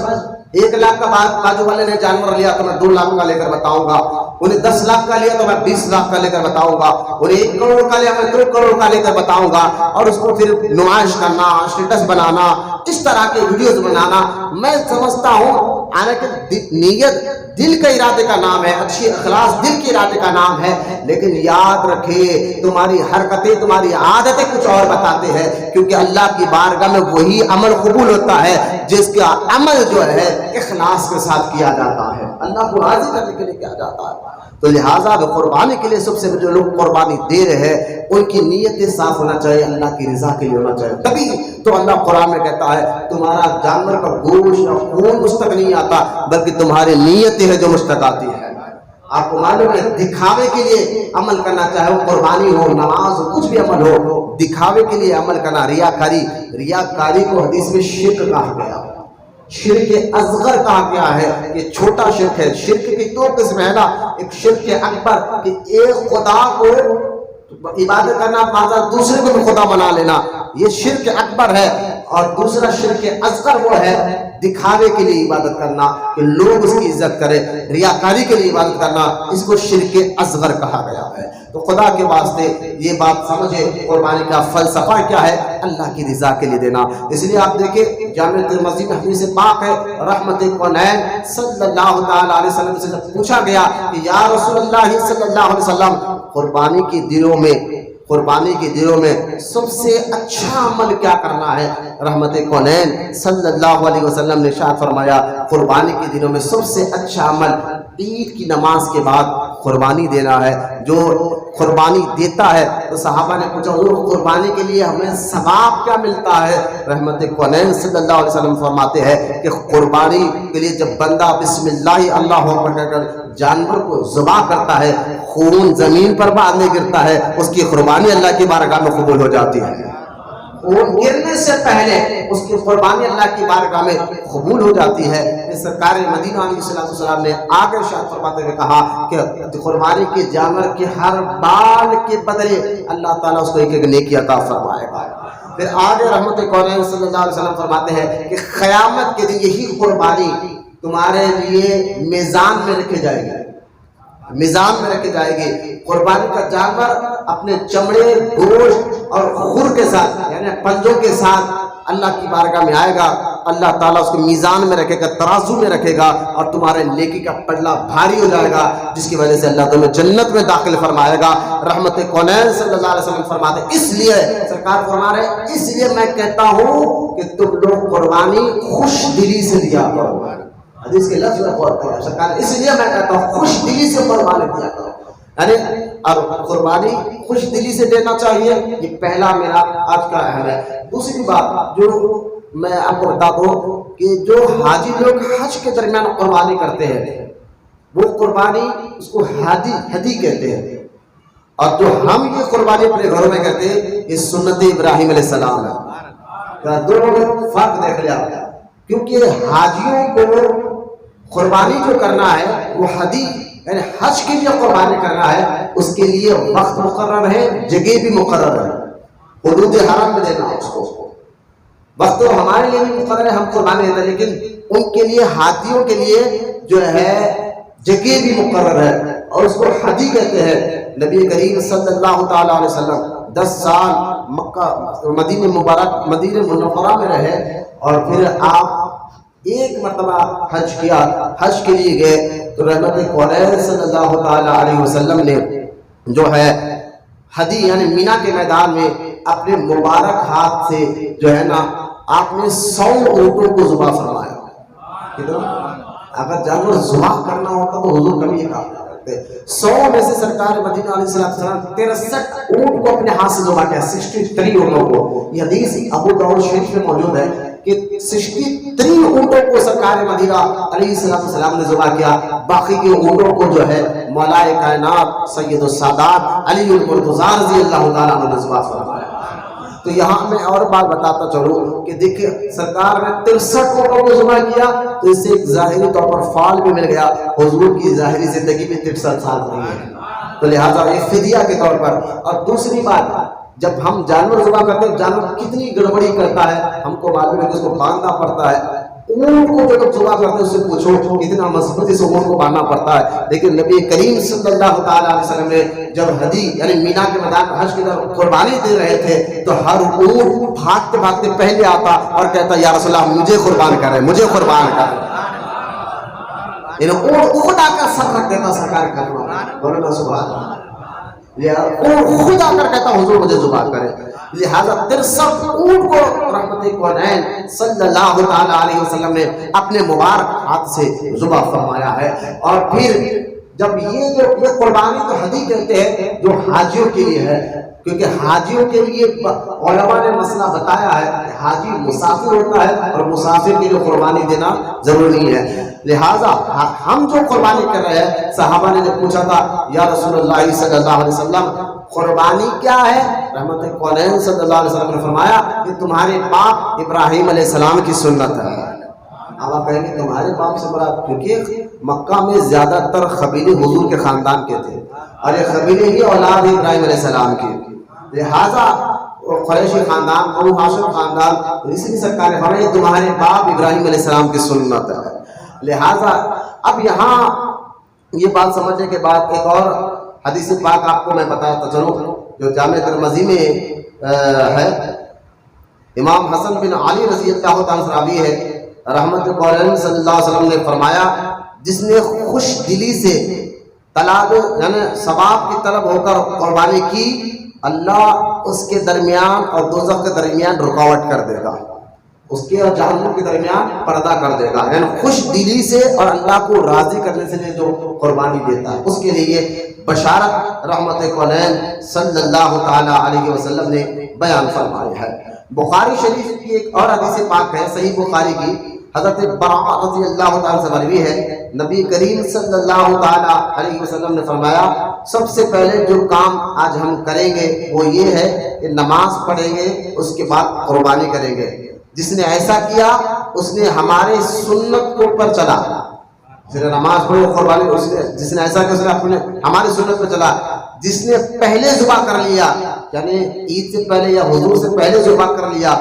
S1: 1 لاکھ کا بازو والے نے جانور لیا تو میں 2 لاکھ کا لے کر بتاؤں گا، انہیں 10 لاکھ کا لیا تو میں 20 لاکھ کا لے کر بتاؤں گا، انہیں 1 کروڑ کا لیا میں 2 کروڑ کا لے کر بتاؤں گا، اور اس کو پھر نمائش کرنا، اسٹیٹس بنانا، اس طرح کے ویڈیوز بنانا، میں سمجھتا ہوں حالانکہ نیت دل کے ارادے کا نام ہے، اچھی اخلاص دل کے ارادے کا نام ہے، لیکن یاد رکھے تمہاری حرکتیں، تمہاری عادتیں کچھ اور بتاتے ہیں، کیونکہ اللہ کی بارگاہ میں وہی عمل قبول ہوتا ہے جس کا عمل جو ہے اخلاص کے ساتھ کیا جاتا ہے، اللہ کو راضی کرنے کے لیے کیا جاتا ہے۔ تو لہٰذا قربانی کے لیے سب سے جو لوگ قربانی دے رہے ہیں ان کی نیت صاف ہونا چاہیے، اللہ کی رضا کے لیے ہونا چاہیے، تبھی تو اللہ قرآن میں کہتا ہے تمہارا جانور کا گوشت اور خون مجھ تک نہیں آتا بلکہ تمہاری نیت ہے جو مجھ تک آتی ہے۔ آپ کو معلوم ہے دکھاوے کے لیے عمل کرنا، چاہے وہ قربانی ہو، نماز ہو، کچھ بھی عمل ہو، دکھاوے کے لیے عمل کرنا، ریاکاری کو حدیث میں شرک کہا گیا، شرک اصغر کہا گیا ہے، یہ چھوٹا شرک ہے۔ شرک کی 2 قسم ہے نا، ایک شرک اکبر کہ ایک خدا کو عبادت کرنا، بعض دوسرے کو بھی خدا بنا لینا، یہ شرک اکبر ہے، اور دوسرا شرک اصغر وہ ہے دکھاوے کے لیے عبادت کرنا کہ لوگ اس کی عزت کریں، ریاکاری کے لیے عبادت کرنا، اس کو شرک اصغر کہا گیا ہے۔ تو خدا کے واسطے یہ بات سمجھے قربانی کا فلسفہ کیا ہے، اللہ کی رضا کے لیے دینا۔ اس لیے آپ دیکھیں جامع ترمذی میں حدیث پاک ہے، رحمت کونین صلی اللہ تعالی علیہ وسلم سے پوچھا گیا کہ یا رسول اللہ صلی اللہ علیہ وسلم قربانی کے دنوں میں سب سے اچھا عمل کیا کرنا ہے؟ رحمت کونین صلی اللہ علیہ وسلم نے ارشاد فرمایا قربانی کے دنوں میں سب سے اچھا عمل عید کی نماز کے بعد قربانی دینا ہے۔ جو قربانی دیتا ہے تو صحابہ نے پوچھا حضور قربانی کے لیے ہمیں ثواب کیا ملتا ہے؟ رحمت کونین صلی اللہ علیہ وسلم فرماتے ہیں کہ قربانی کے لیے جب بندہ بسم اللہ اللہ اکبر کہہ کر جانور کو ذبح کرتا ہے، خون زمین پر بعد میں گرتا ہے، اس کی قربانی اللہ کی بارگاہ میں قبول ہو جاتی ہے۔ خون گرنے سے پہلے اس کی قربانی اللہ کی بارگاہ میں قبول ہو جاتی ہے۔ سرکار مدینہ علیہ السلام نے آگے ارشاد فرماتے ہوئے کہا کہ قربانی کے جانور کے ہر بال کے بدلے اللہ تعالیٰ اس کو ایک نیکی عطا فرمائے گا۔ پھر آگے رحمت کونین صلی اللہ علیہ وسلم فرماتے ہیں کہ قیامت کے دن یہی قربانی تمہارے لیے میزان میں رکھی جائے گی، میزان میں رکھی جائے گی۔ قربانی کا جانور اپنے چمڑے، گوشت اور خور کے ساتھ یعنی پنجوں کے ساتھ اللہ کی بارگاہ میں آئے گا، اللہ تعالیٰ اس کو میزان میں رکھے گا، ترازو میں رکھے گا، اور تمہارے نیکی کا پلڑا بھاری ہو جائے گا، جس کی وجہ سے اللہ تمہیں جنت میں داخل فرمائے گا۔ رحمت کونین صلی اللہ علیہ وسلم فرماتے ہیں، اس لیے سرکار فرما رہے، اس لیے میں کہتا ہوں کہ تم لوگ قربانی خوش دلی سے دیا کرو۔ حدیث کے لفظ میں غور کرو، سرکار اس لیے میں کہتا ہوں خوش دلی سے قربانی دیا کرو، یعنی اور قربانی خوش دلی سے دینا چاہیے۔ یہ پہلا میرا آج کا اہم ہے۔ دوسری بات جو میں آپ کو بتا دوں کہ جو حاجی لوگ حج کے درمیان قربانی کرتے ہیں وہ قربانی اس کو ہدی کہتے ہیں، اور جو ہم یہ قربانی اپنے گھروں میں کرتے ہیں یہ سنت ابراہیم علیہ السلام ہے۔ دونوں میں فرق دیکھ لیا، کیونکہ حاجیوں کو قربانی جو کرنا ہے وہ ہدی یعنی حج کے لیے قربانی کرنا ہے، اس کے لیے وقت مقرر ہے، جگہ بھی مقرر ہے، حدود حرم میں دینا اس کو۔ وقت تو ہمارے لیے بھی مقرر ہے، ہم قربانی دیتے ہیں، لیکن ان کے لیے ہاتھیوں کے لیے جو ہے جگہ بھی مقرر ہے، اور اس کو ہدی کہتے ہیں۔ نبی کریم صلی اللہ تعالی علیہ وسلم 10 سال مکہ مدینہ مبارک مدینہ منورہ میں رہے، اور پھر آپ ایک مرتبہ حج کیا، حج کے لیے گئے تو رحمت کونین صلی اللہ تعالی علیہ وسلم نے جو ہے ہدی یعنی مینا کے میدان میں اپنے مبارک ہاتھ سے جو ہے نا آپ نے 100 اونٹوں کو ذبح فرمایا۔ اگر جانور ذبح کرنا ہوتا تو حضور کبھی یہ کام نہ کرتے۔ 100 میں سے سرکار مدینہ علیہ السلام 63 اونٹ کو اپنے ہاتھ سے ذبح کیا، 63 اونٹوں کو۔ یہ حدیث ابو داؤد شریف میں موجود ہے کہ 63 اونٹوں کو سرکار مدینہ علیہ السلام نے ذبح کیا، باقی کے اونٹوں کو جو ہے مولا کائنات سید السادات علی المرتضیٰ رضی اللہ تعالیٰ عنہ نے ذبح فرمایا۔ تو یہاں میں اور بات بتاتا چلوں کہ دیکھیں سرکار نے 63 اونٹوں کو ذبح کیا، تو اس سے ایک ظاہری طور پر فال بھی مل گیا، حضور کی ظاہری زندگی میں 63 سال نہیں ہے، تو لہٰذا یہ فدیہ کے طور پر۔ اور دوسری بات، جب ہم جانور ذبح کرتے ہیں جانور کتنی گڑبڑی کرتا ہے، ہم کو معلوم ہے کہ اس کو باندھنا پڑتا ہے۔ اونٹ کو جب ذبح کرتے ہیں اس سے پوچھو کتنا مضبوطی سے اونٹ کو باندھنا پڑتا ہے، لیکن نبی کریم صلی اللہ تعالی علیہ وسلم نے جب ہدی یعنی مینا کے میدان حج کی طرف قربانی دے رہے تھے تو ہر اونٹ بھاگتے بھاگتے پہلے آتا اور کہتا یا رسول اللہ مجھے قربان کرے، مجھے قربان کرے، یعنی اونٹ خود آ کر سر رکھ دیتا سرکار کرنا، بولنا سبحان اللہ، خود آ کر کہتا حضور مجھے ذبح کرے۔ لہذا 63 اونٹ کو رحمت کونین صلی اللہ تعالی علیہ وسلم نے اپنے مبارک ہاتھ سے ذبح فرمایا ہے۔ اور پھر جب یہ قربانی تو ہدی کہتے ہیں جو حاجیوں کے لیے ہے، کیونکہ حاجیوں کے لیے علماء نے مسئلہ بتایا ہے کہ حاجی مسافر ہوتا ہے اور مسافر کے لیے قربانی دینا ضروری ہے، لہٰذا ہم جو قربانی کر رہے ہیں، صحابہ نے جب پوچھا تھا یا رسول اللہ صلی اللہ علیہ وسلم قربانی کیا ہے، رحمت کونین صلی اللہ علیہ وسلم نے فرمایا کہ تمہارے باپ ابراہیم علیہ السلام کی سنت ہے۔ اب آپ کہیں گے تمہارے باپ سے بڑا، کیونکہ مکہ میں زیادہ تر قبیلے حضور کے خاندان کے تھے، اور یہ قبیلے ہی اولاد ابراہیم علیہ السلام کی، لہٰذا قریشی خاندان، بنو ہاشم خاندان، اس لیے سرکار نے فرمایا تمہارے باپ ابراہیم علیہ السلام کی سنت ہے۔ لہٰذا اب یہاں یہ بات سمجھنے کے بعد ایک اور حدیث پاک آپ کو میں بتاتا چلوں جو جامع ترمذی میں ہے، امام حسن بن علی رضی اللہ تعالیٰ عنہ راوی ہے، رحمت کونین صلی اللہ علیہ وسلم نے فرمایا جس نے خوش دلی سے طلب یعنی ثواب کی طلب ہو کر قربانی کی، اللہ اس کے درمیان اور دوزخ کے درمیان رکاوٹ کر دے گا، اس کے اور جہنم کے درمیان پردہ کر دے گا، یعنی خوش دلی سے اور اللہ کو راضی کرنے سے جو قربانی دیتا ہے اس کے لیے بشارت رحمت کونین صلی اللہ تعالی علیہ وسلم نے بیان فرمائی ہے۔ بخاری شریف کی ایک اور حدیث پاک ہے، صحیح بخاری کی، حضرت براء رضی اللہ تعالیٰ سے مروی ہے، نبی کریم صلی اللہ تعالی علیہ وسلم نے فرمایا سب سے پہلے جو کام آج ہم کریں گے وہ یہ ہے کہ نماز پڑھیں گے، اس کے بعد قربانی کریں گے، جس نے ایسا کیا اس نے ہمارے سنت کے اوپر چلا، جس نے نماز پڑھی قربانی، جس نے ایسا کیا اس نے اپنے ہماری سنت پہ چلا، جس نے پہلے ذبح کر لیا یعنی عید سے پہلے یا حضور سے پہلے ذبح کر لیا،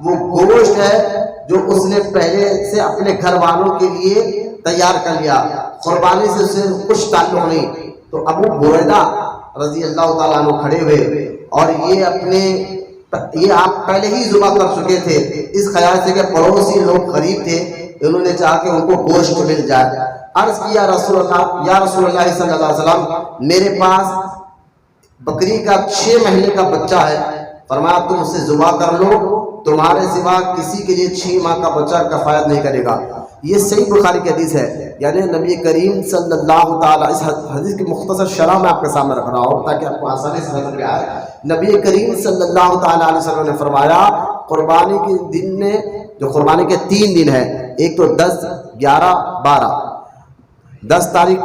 S1: وہ گوشت ہے جو اس نے پہلے سے اپنے گھر والوں کے لیے تیار کر لیا، قربانی سے اسے کچھ تعلق نہیں۔ تو ابو بریدہ رضی اللہ تعالیٰ عنہ کھڑے ہوئے اور یہ اپنے یہ آپ پہلے ہی ذبح کر چکے تھے اس خیال سے کہ پڑوسی لوگ غریب تھے، انہوں نے چاہا کہ ان کو گوشت مل جائے۔ عرض کیا رسول اللہ صلی اللہ علیہ وسلم میرے پاس بکری کا 6 مہینے کا بچہ ہے، فرمایا تم اسے ذبح کر لو، تمہارے سوا کسی کے لیے 6 ماہ کا بچہ کفایت نہیں کرے گا۔ یہ صحیح بخاری کی حدیث ہے، یعنی نبی کریم صلی اللہ تعالیٰ، اس حدیث کی مختصر شرح میں آپ کے سامنے رکھ رہا ہوں تاکہ آپ کو آسانی سے سمجھ میں آئے۔ نبی کریم صلی اللہ تعالیٰ علیہ وسلم نے فرمایا قربانی کے دن میں، جو قربانی کے 3 دن ہے، ایک تو 10 11 12، 10 تاریخ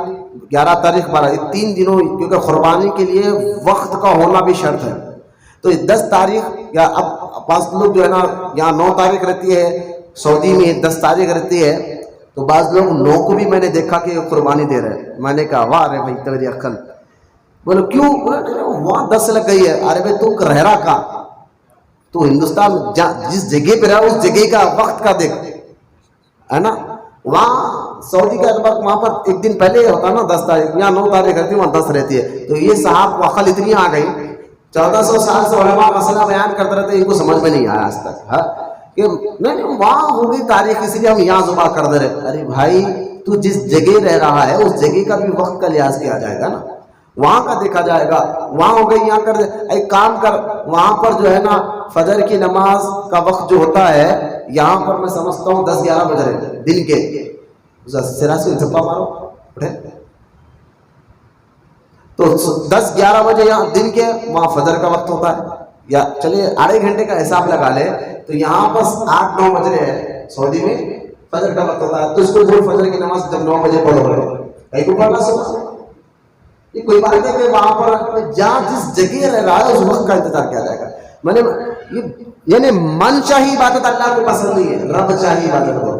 S1: 11 تاریخ 12، یہ 3 دنوں، کیونکہ قربانی کے لیے وقت کا ہونا بھی شرط ہے۔ تو 10 تاریخ، یا اب بعض لوگ جو ہے نا یہاں 9 تاریخ رہتی ہے، سعودی میں 10 تاریخ رہتی ہے، تو بعض لوگ 9 کو بھی میں نے دیکھا کہ قربانی دے رہے ہیں۔ میں نے کہا واہ رے بھائی تیری عقل، بولو کیوں؟ وہاں 10 لگ گئی ہے۔ ارے بھائی تو رہ رہا کہاں؟ تو ہندوستان جس جگہ پہ رہا اس جگہ کا وقت کا دیکھ، ہے نا؟ وہاں سعودی کا وقت وہاں پر ایک دن پہلے ہوتا ہے نا 10 تاریخ، یہاں 9 تاریخ رہتی ہے، وہاں 10 رہتی ہے۔ تو یہ صاحب کو عقل اتنی آ گئی، 1400 سال سے علماء مسئلہ بیان کرتے رہتے، ان کو سمجھ میں نہیں آیا آج تک کہ نہیں وہاں ہوگی تاریخ اس لیے ہم یہاں ذبح کر دے رہے۔ ارے بھائی تو جس جگہ رہ رہا ہے اس جگہ کا بھی وقت کا لحاظ کیا جائے گا نا، وہاں کا دیکھا جائے گا۔ وہاں ہو گئی یہاں کر دے، ایک کام کر، وہاں پر جو ہے نا فجر کی نماز کا وقت جو ہوتا ہے یہاں پر میں سمجھتا ہوں 10 11 بج رہے دن کے، ذرا سے جھپا مارو اٹھے، تو 10 11 بجے یہاں دن کے، وہاں فجر کا وقت ہوتا ہے، یا چلیے آدھے گھنٹے کا حساب لگا لے تو یہاں بس 8 9 بج رہے ہیں، سعودی میں فجر کا وقت ہوتا ہے۔ تو اس کو بول فجر کی نماز جب 9 بجے پڑھو رہے کو پڑھنا سکتا، یہ کوئی بات ہے کہ وہاں پر جہاں جس جگہ رہ رہا ہے اس وقت کا انتظار کیا جائے گا۔ میں نے یعنی من چاہی عبادت اللہ کو پسند نہیں ہے، رب چاہی عبادت کو،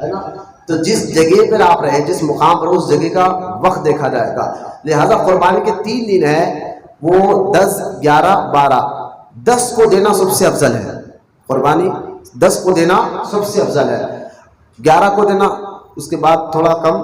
S1: ہے نا؟ تو جس جگہ پر آپ رہے، جس مقام پر، اس جگہ کا وقت دیکھا جائے گا۔ لہذا قربانی کے 3 دن ہے، وہ 10 11 12، 10 کو دینا سب سے افضل ہے۔ قربانی 10 کو دینا سب سے افضل ہے، 11 کو دینا اس کے بعد تھوڑا کم،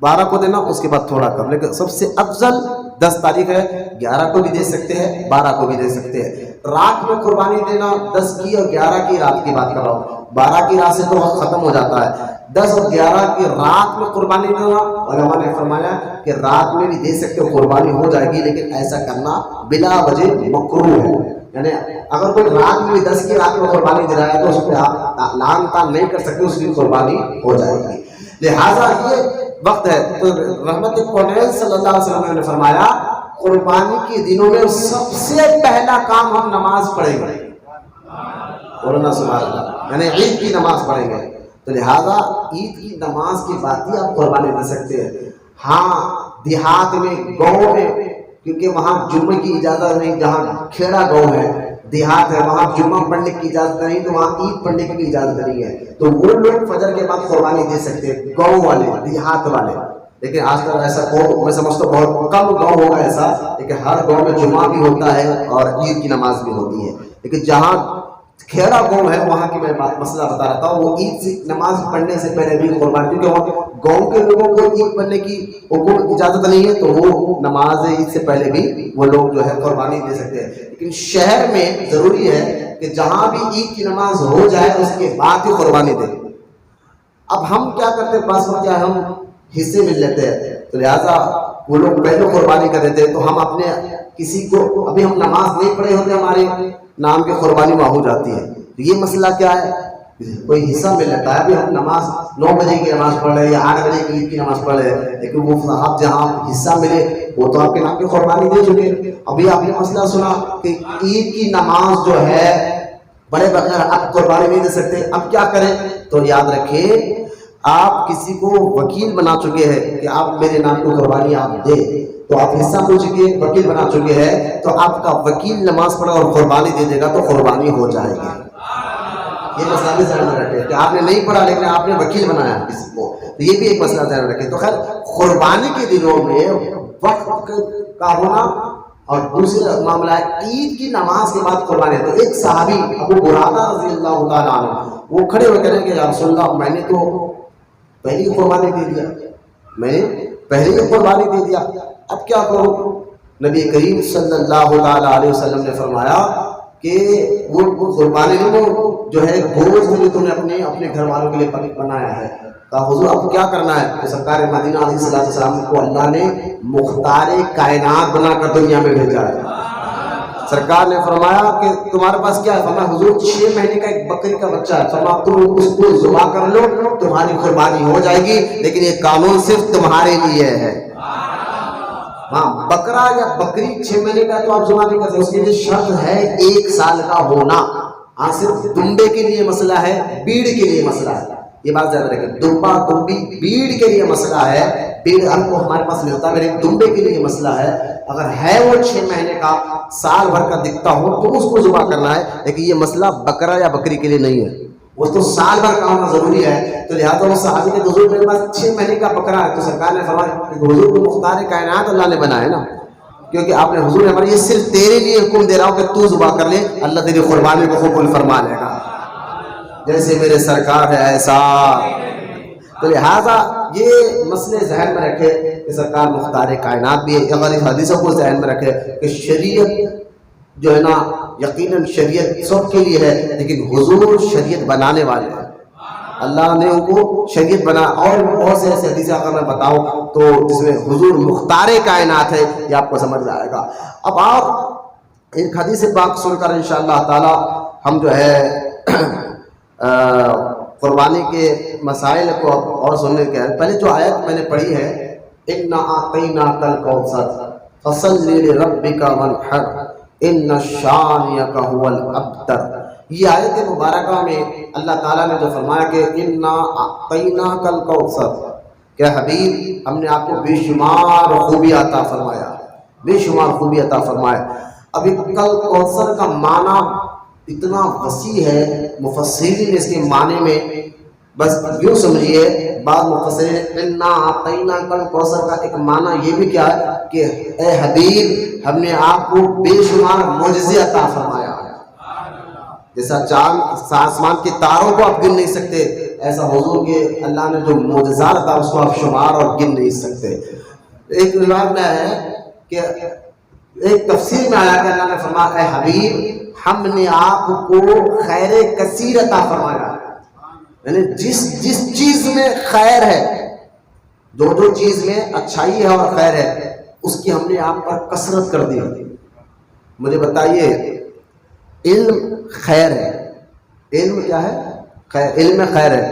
S1: 12 کو دینا اس کے بعد تھوڑا کم، لیکن سب سے افضل 10 تاریخ ہے۔ 11 کو بھی دے سکتے ہیں، 12 کو بھی دے سکتے ہیں۔ رات میں قربانی دینا 10 کی اور 11 کی رات کی بات کر رہا ہوں، 12 کی رات سے تو وقت ختم ہو جاتا ہے۔ 10 اور 11 کی رات میں قربانی دینا، علماء نے فرمایا کہ رات میں بھی دے سکتے ہو، قربانی ہو جائے گی، لیکن ایسا کرنا بلا وجہ مکروہ ہے۔ یعنی اگر کوئی رات میں بھی 10 کی رات میں قربانی دے رہا ہے تو اس پہ آپ لعن طعن نہیں کر سکتے، اس کی قربانی ہو جائے گی۔ لہٰذا یہ وقت ہے۔ تو رحمت کونین صلی اللہ علیہ وسلم نے فرمایا قربانی کے دنوں میں سب سے پہلا کام ہم نماز پڑھیں گے، بولنا سبحان اللہ، یعنی عید کی نماز پڑھیں گے۔ تو لہٰذا عید کی نماز کے بعد ہی آپ قربانی دے سکتے ہیں۔ ہاں دیہات میں، گاؤں میں، کیونکہ وہاں جمعے کی اجازت نہیں، جہاں کھیڑا گاؤں ہے، دیہات ہے، وہاں جمعہ پڑھنے کی اجازت نہیں، تو وہاں عید پڑھنے کی بھی اجازت نہیں ہے، تو وہ لوگ فجر کے بعد قربانی دے سکتے ہیں، گاؤں والے، دیہات والے۔ لیکن آج کل ایسا میں سمجھتا ہوں بہت کم گاؤں ہوگا ایسا، لیکن ہر گاؤں میں جمعہ بھی ہوتا ہے اور عید کی نماز بھی ہوتی ہے۔ لیکن جہاں کھیڑا گاؤں ہے وہاں کی میں مسئلہ بتا رہا تھا، وہ عید سے نماز پڑھنے سے پہلے بھی قربانی، کیونکہ وہاں گاؤں کے لوگوں کو عید پڑھنے کی اجازت نہیں ہے، تو وہ نماز عید سے پہلے بھی وہ لوگ جو ہے قربانی دے سکتے ہیں۔ لیکن شہر میں ضروری ہے کہ جہاں بھی عید کی نماز ہو جائے اس کے بعد ہی قربانی دیں۔ اب ہم کیا کرتے ہیں، بعض وقت کیا ہم حصے مل لیتے ہیں، تو لہٰذا وہ لوگ پہلے قربانی کر دیتے ہیں، تو ہم اپنے کسی کو، ابھی ہم نماز نہیں پڑھے ہوتے، ہمارے نام کی قربانی وہاں ہو جاتی ہے، تو یہ مسئلہ کیا ہے، کوئی حصہ مل لیتا ہے۔ ابھی ہم نماز 9 بجے کی نماز پڑھ رہے ہیں یا 8 بجے کی عید کی نماز پڑھ رہے ہیں، لیکن وہ صاحب جہاں حصہ ملے وہ تو آپ کے نام کی قربانی دے چکے۔ ابھی آپ نے مسئلہ سنا کہ عید کی نماز جو ہے بڑے بغیر آپ قربانی نہیں دے سکتے، اب کیا کریں؟ تو یاد رکھیں آپ کسی کو وکیل بنا چکے ہیں کہ آپ میرے نام کی قربانی آپ دے، تو آپ حصہ مل چکے، وکیل بنا چکے ہیں، تو آپ کا وکیل نماز پڑھا اور قربانی دے دے گا تو قربانی ہو جائے گی۔ یہ مسئلہ بھی ذہن میں رکھیں کہ آپ نے نہیں پڑھا لیکن آپ نے وکیل بنایا کسی کو، تو یہ بھی ایک مسئلہ ذہن میں رکھیں۔ تو خیر قربانی کے دنوں میں وقت کا ہونا، اور دوسرا معاملہ ہے عید کی نماز کے بعد قربانی۔ تو ایک صحابی ابو برادہ رضی اللہ تعالیٰ عنہ وہ کھڑے ہوئے کہنے کہ یا رسول اللہ میں نے تو پہلی قربانی دے دیا، میں نے پہلی قربانی دے دیا، اب کیا کروں؟ نبی کریم صلی اللہ علیہ وسلم نے فرمایا کہ وہ قربانی نہیں، وہ جو ہے گوشت جو تم نے اپنے گھر والوں کے لیے بنایا ہے. کہا حضور اب کیا کرنا ہے؟ تو سرکار مدینہ علیہ السلام کو اللہ نے مختار کائنات بنا کر دنیا میں بھیجا ہے. سرکار نے فرمایا کہ تمہارے پاس کیا ہے؟ فرمایا حضور 6 مہینے کا ایک بکری کا بچہ ہے. فرمایا تم اس کو ذبح کر لو، تمہاری قربانی ہو جائے گی، لیکن یہ قانون صرف تمہارے لیے ہے. ہاں بکرا یا بکری 6 مہینے کا تو آپ ذبح نہیں کرتے، اس کے لیے شرط ہے 1 سال کا ہونا. ہاں صرف دمبے کے لیے مسئلہ ہے، بیڑ کے لیے مسئلہ ہے. یہ بات یاد رکھیں، دمبا دمبی بیڑ کے لیے مسئلہ ہے، بیڑ ہم کو ہمارے پاس ملتا ہے، لیکن دمبے کے لیے مسئلہ ہے. اگر ہے وہ 6 مہینے کا، سال بھر کا دکھتا ہو تو اس کو ذبح کرنا ہے، لیکن یہ مسئلہ بکرا یا بکری کے لیے نہیں ہے، وہ تو سال بھر کا ہونا ضروری ہے. تو لہٰذا وہ صحابی کے حضور میرے پاس 6 مہینے کا بکرا ہے. تو سرکار نے فرمایا کہ حضور کو مختار کائنات اللہ نے بنایا ہے نا، کیونکہ آپ نے حضور نے فرمایا یہ صرف تیرے لیے حکم دے رہا ہوں کہ تو ذبح کر لے، اللہ تیری قربانی کو قبول فرما لے گا. جیسے میرے سرکار ہے ایسا. تو لہٰذا یہ مسئلے ذہن میں رکھے کہ سرکار مختار کائنات بھی ہے. اگر اس حدیثوں کو ذہن میں رکھے کہ شریعت جو ہے نا، یقیناً شریعت سب کے لیے ہے، لیکن حضور شریعت بنانے والے ہیں. اللہ نے ان کو شریعت بنا. اور بہت سے ایسے حدیثیں اگر میں بتاؤں تو جس میں حضور مختار کائنات ہے، یہ آپ کو سمجھ میں آئے گا. اب آپ ایک حدیث پاک سن کر انشاءاللہ تعالی ہم جو ہے قربانی کے مسائل کو اور سننے کے ہیں. پہلے جو آیت میں نے پڑھی ہے، اِنَّا أَعْطَيْنَاكَ الْكَوْثَرَ فَصَلِّ لِرَبِّكَ وَانْحَرْ إِنَّ شَانِئَكَ هُوَ الْأَبْتَرُ. یہ آیت مبارکہ میں اللہ تعالیٰ نے جو فرمایا کہ اِنَّا أَعْطَيْنَاكَ الْكَوْثَرَ، کہ حبیب ہم نے آپ کو بے شمار خوبی عطا فرمایا، بے شمار خوبی عطا فرمایا. ابھی کل کوثر کا معنی اتنا وسیع ہے، مفسرین نے اس کے معنی میں بس یوں سمجھیے، بعض مفسرین اِنَّا أَعْطَيْنَاكَ الْكَوْثَرَ کا ایک معنی یہ بھی کیا ہے کہ اے حبیب ہم نے آپ کو بے شمار معجزے عطا فرمایا. جیسا چاند آسمان کے تاروں کو آپ گن نہیں سکتے، ایسا حضور کے اللہ نے جو معجزات عطا اس کو آپ شمار اور گن نہیں سکتے. ایک روایت میں ہے کہ ایک تفسیر میں آیا کہ اللہ نے فرمایا اے حبیب ہم نے آپ کو خیر کثیر عطا فرمایا. یعنی جس چیز میں خیر ہے، جو چیز میں اچھائی ہے اور خیر ہے، اس کی ہم نے آپ پر کثرت کر دی. مجھے بتائیے، علم خیر ہے، علم کیا ہے؟ خیر. علم میں خیر ہے،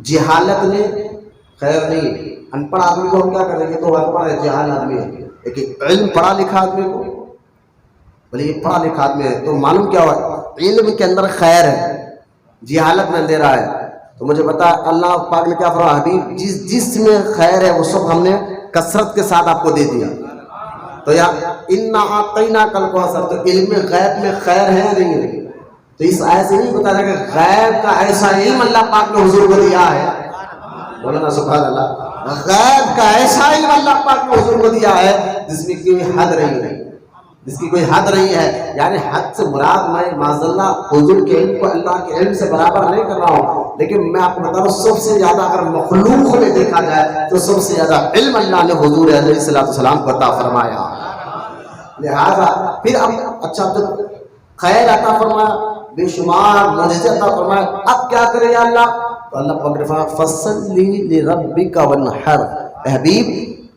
S1: جہالت میں خیر نہیں. ان پڑھ آدمی کو ہم کیا کریں گے؟ تو ان پڑھ ہے، جہال آدمی ہے. لیکن علم پڑھا لکھا آدمی کو، بھلے یہ پڑھا لکھا آدمی ہے تو معلوم کیا ہوا؟ علم کے اندر خیر ہے، جہالت میں اندھیرا ہے. تو مجھے بتا اللہ پاک نے کیا فرمایا؟ حبیب جس میں خیر ہے وہ سب ہم نے کثرت کے ساتھ آپ کو دے دیا. تو یا اِنَّا أَعْطَيْنَاكَ الْكَوْثَرَ، تو علم غیب میں خیر ہے یا نہیں ہے؟ تو اس آیت سے نہیں بتا رہا کہ غیب کا ایسا علم اللہ پاک نے حضور کو دیا ہے. مولانا سبحان اللہ، غیب کا ایسا علم اللہ پاک نے حضور کو دیا ہے جس میں کوئی حد نہیں ہے، جس کی کوئی حد نہیں ہے. یعنی حد سے مراد میں معاذ اللہ حضور کے علم کو اللہ کے علم سے برابر نہیں کر رہا ہوں، لیکن میں آپ کو بتا رہا ہوں سب سے زیادہ اگر مخلوق میں دیکھا جائے تو سب سے زیادہ علم اللہ نے حضور علیہ السلام کو عطا فرمایا. لہذا پھر اب اچھا تو خیر عطا فرمایا، بے شمار معجزے عطا فرمایا، اب کیا کرے یا اللہ؟ تو اللہ پاک نے فرمایا فَصَلِّ لِرَبِّكَ وَانْحَرْ. اے حبیب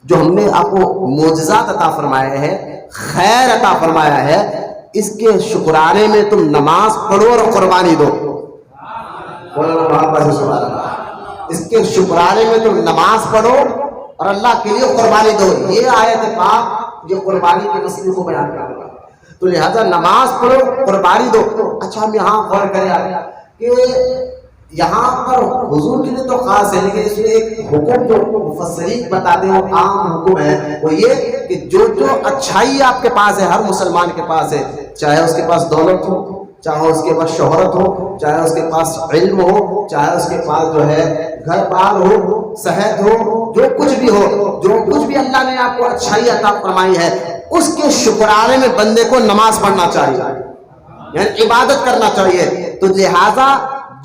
S1: جو ہم نے آپ کو معجزات عطا فرمائے ہیں، خیر عطا فرمایا ہے، اس کے شکرانے میں تم نماز پڑھو اور قربانی دو. اس کے شکرانے میں تم نماز پڑھو اور اللہ کے لیے قربانی دو. یہ آیت پاک جو قربانی کے مسئلے کو بیان کر رہا ہے. تو لہذا نماز پڑھو، قربانی دو. اچھا ہم یہاں غور کریں کہ یہاں پر حضور کے لیے تو خاص ہے، لیکن اس میں ایک حکم جو مفسرین بتاتے ہیں وہ عام حکم ہے، وہ یہ کہ جو اچھائی آپ کے پاس ہے، ہر مسلمان کے پاس ہے، چاہے اس کے پاس دولت ہو، چاہے اس کے پاس شہرت ہو، چاہے اس کے پاس علم ہو، چاہے اس کے پاس جو ہے گھر بار ہو، صحت ہو، جو کچھ بھی ہو، جو کچھ بھی اللہ نے آپ کو اچھائی عطا فرمائی ہے، اس کے شکرانے میں بندے کو نماز پڑھنا چاہیے، یعنی عبادت کرنا چاہیے. تو لہذا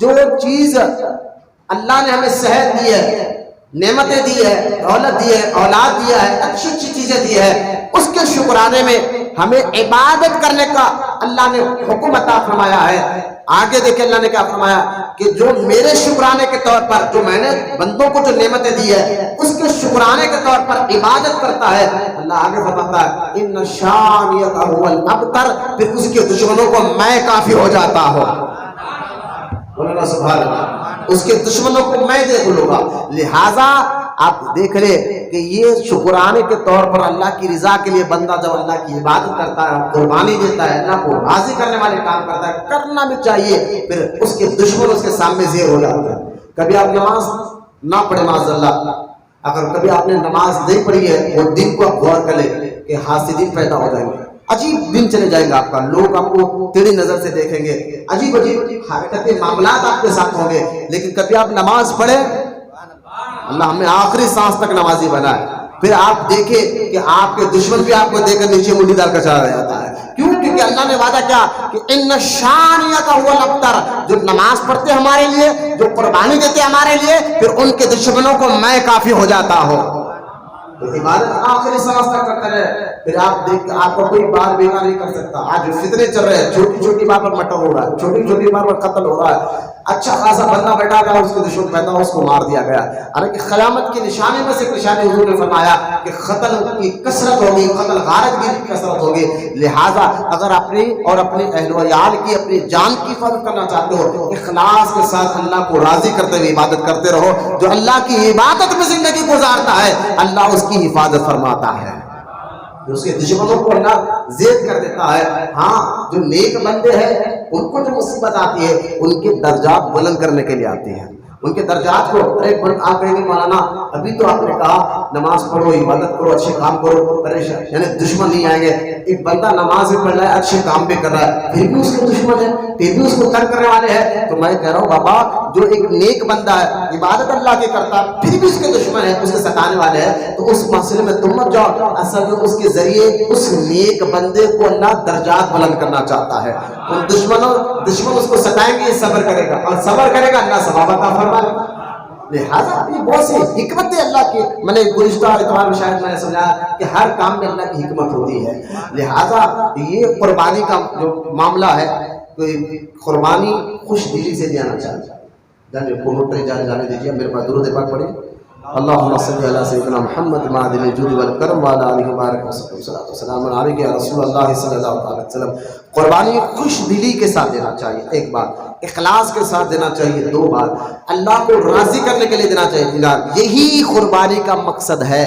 S1: جو چیز اللہ نے ہمیں صحت دی ہے، نعمتیں دی ہے، دولت دی ہے، اولاد دیا ہے، اچھی اچھی چیزیں دی ہے، اس کے شکرانے میں ہمیں عبادت کرنے کا اللہ نے حکم عطا فرمایا ہے۔ آگے دیکھیں اللہ نے کیا فرمایا کہ جو میرے شکرانے کے طور پر، جو میں نے بندوں کو جو نعمتیں دی ہے اس کے شکرانے کے طور پر عبادت کرتا ہے، اللہ آگے فرماتا ہے ان شانیک هو الابتر، پھر اس کے دشمنوں کو میں کافی ہو جاتا ہوں۔ بولنا سبحان اللہ، اس کے دشمنوں کو میں دیکھ لوں گا۔ لہذا آپ دیکھ لیں کہ یہ شکرانے کے طور پر اللہ کی رضا کے لیے بندہ جب اللہ کی عبادت کرتا ہے، قربانی دیتا ہے، اللہ کو راضی کرنے والے کام کرتا ہے، کرنا بھی چاہیے، پھر اس کے دشمن اس کے سامنے زیر ہو جاتا ہے۔ کبھی آپ نماز نہ پڑھے معاذ اللہ، اگر کبھی آپ نے نماز نہیں پڑھی ہے وہ دن کو آپ غور کر لیں کہ حاسدین پیدا ہو جائیں گے، عجیب دن چلے جائیں گے آپ کا، لوگ آپ کو ٹیڑھی نظر سے دیکھیں گے، عجیب حرکتیں معاملات آپ کے ساتھ ہوں گے۔ لیکن کبھی آپ نماز پڑھے، اللہ ہمیں آخری سانس تک نمازی بنا ہے، پھر آپ دیکھیں کہ آپ کے دشمن بھی آپ کو دیکھ کر نیچے منڈی ڈال کر چلا جاتا ہے۔ کیوں؟ کیونکہ اللہ نے وعدہ کیا کہ ان شانیک هو الابتر، جو نماز پڑھتے ہمارے لیے، جو قربانی دیتے ہمارے لیے، پھر ان کے دشمنوں کو میں کافی ہو جاتا ہوں۔ عبادت آخری سانس تک کرتے رہے، پھر آپ دیکھ آپ کو کوئی بات بیگا نہیں کر سکتا۔ آج فتنے چل رہے ہیں، چھوٹی چھوٹی بات پر مٹر ہو رہا ہے، چھوٹی چھوٹی بات پر قتل ہو رہا ہے، اچھا خاصا بندہ بیٹھا گیا، اس کے دشمن پیدا ہو، اس کو مار دیا گیا۔ حالانکہ قیامت کی نشانی میں سے ایک نشانی حضور نے فرمایا کہ قتل کی کثرت ہوگی، قتل غارت کی کثرت ہوگی۔ لہذا اگر اپنی اور اپنے اہل و عیال کی، اپنی جان کی حفاظت کرنا چاہتے ہو، اخلاص کے ساتھ اللہ کو راضی کرتے ہوئے عبادت کرتے رہو۔ جو اللہ کی عبادت میں زندگی گزارتا ہے اللہ اس کی حفاظت فرماتا ہے، جو اس کے دشمنوں کو اللہ زید کر دیتا ہے۔ ہاں جو نیک بندے ہیں ان کو جو مصیبت آتی ہے ان کے درجات بلند کرنے کے لیے آتی ہے، ان کے درجات کو آپ کہیں گے مولانا ابھی تو آپ نے کہا نماز پڑھو، عبادت کرو، اچھے کام کرو، پریشان یعنی دشمن نہیں آئیں گے۔ ایک بندہ نماز بھی پڑھ رہا ہے، اچھے کام بھی کر رہا ہے، پھر بھی اس کے دشمن ہے، پھر بھی اس کو تنگ کرنے والے ہیں۔ تو میں کہہ رہا ہوں بابا جو ایک نیک بندہ ہے، عبادت اللہ کی کرتا ہے، پھر بھی اس کے دشمن ہے، اس کے ستانے والے ہیں، تو اس مسئلے میں تم مت جاؤ۔ اصل میں اس کے ذریعے اس نیک بندے کو اللہ درجات بلند کرنا چاہتا ہے۔ ان دشمن اس کو ستائیں گے، یہ صبر کرے گا، اور صبر کرے گا اللہ ثواب عطا فرمائے گا۔ لہٰذا یہ بہت سی حکمت اللہ کی، میں نے گزشتہ اتوار میں شاید میں نے سمجھایا کہ ہر کام میں اللہ کی حکمت ہوتی ہے۔ لہٰذا یہ قربانی کا جو معاملہ ہے، قربانی خوش دلی سے دینا چاہیے۔ جانے پروموٹر جانے دیجیے، میرے پاس درود پاک پڑھیں۔ اللہم صلی علی سیدنا محمد معدن الجود والکرم وعلی آلہ وبارک وسلم علیک یا رسول اللہ صلی اللہ علیہ وسلم۔ قربانی خوش دلی کے ساتھ دینا چاہیے، ایک بات، اخلاص کے ساتھ دینا چاہیے، دو بات، اللہ کو راضی کرنے کے لیے دینا چاہیے۔ یہی قربانی کا مقصد ہے۔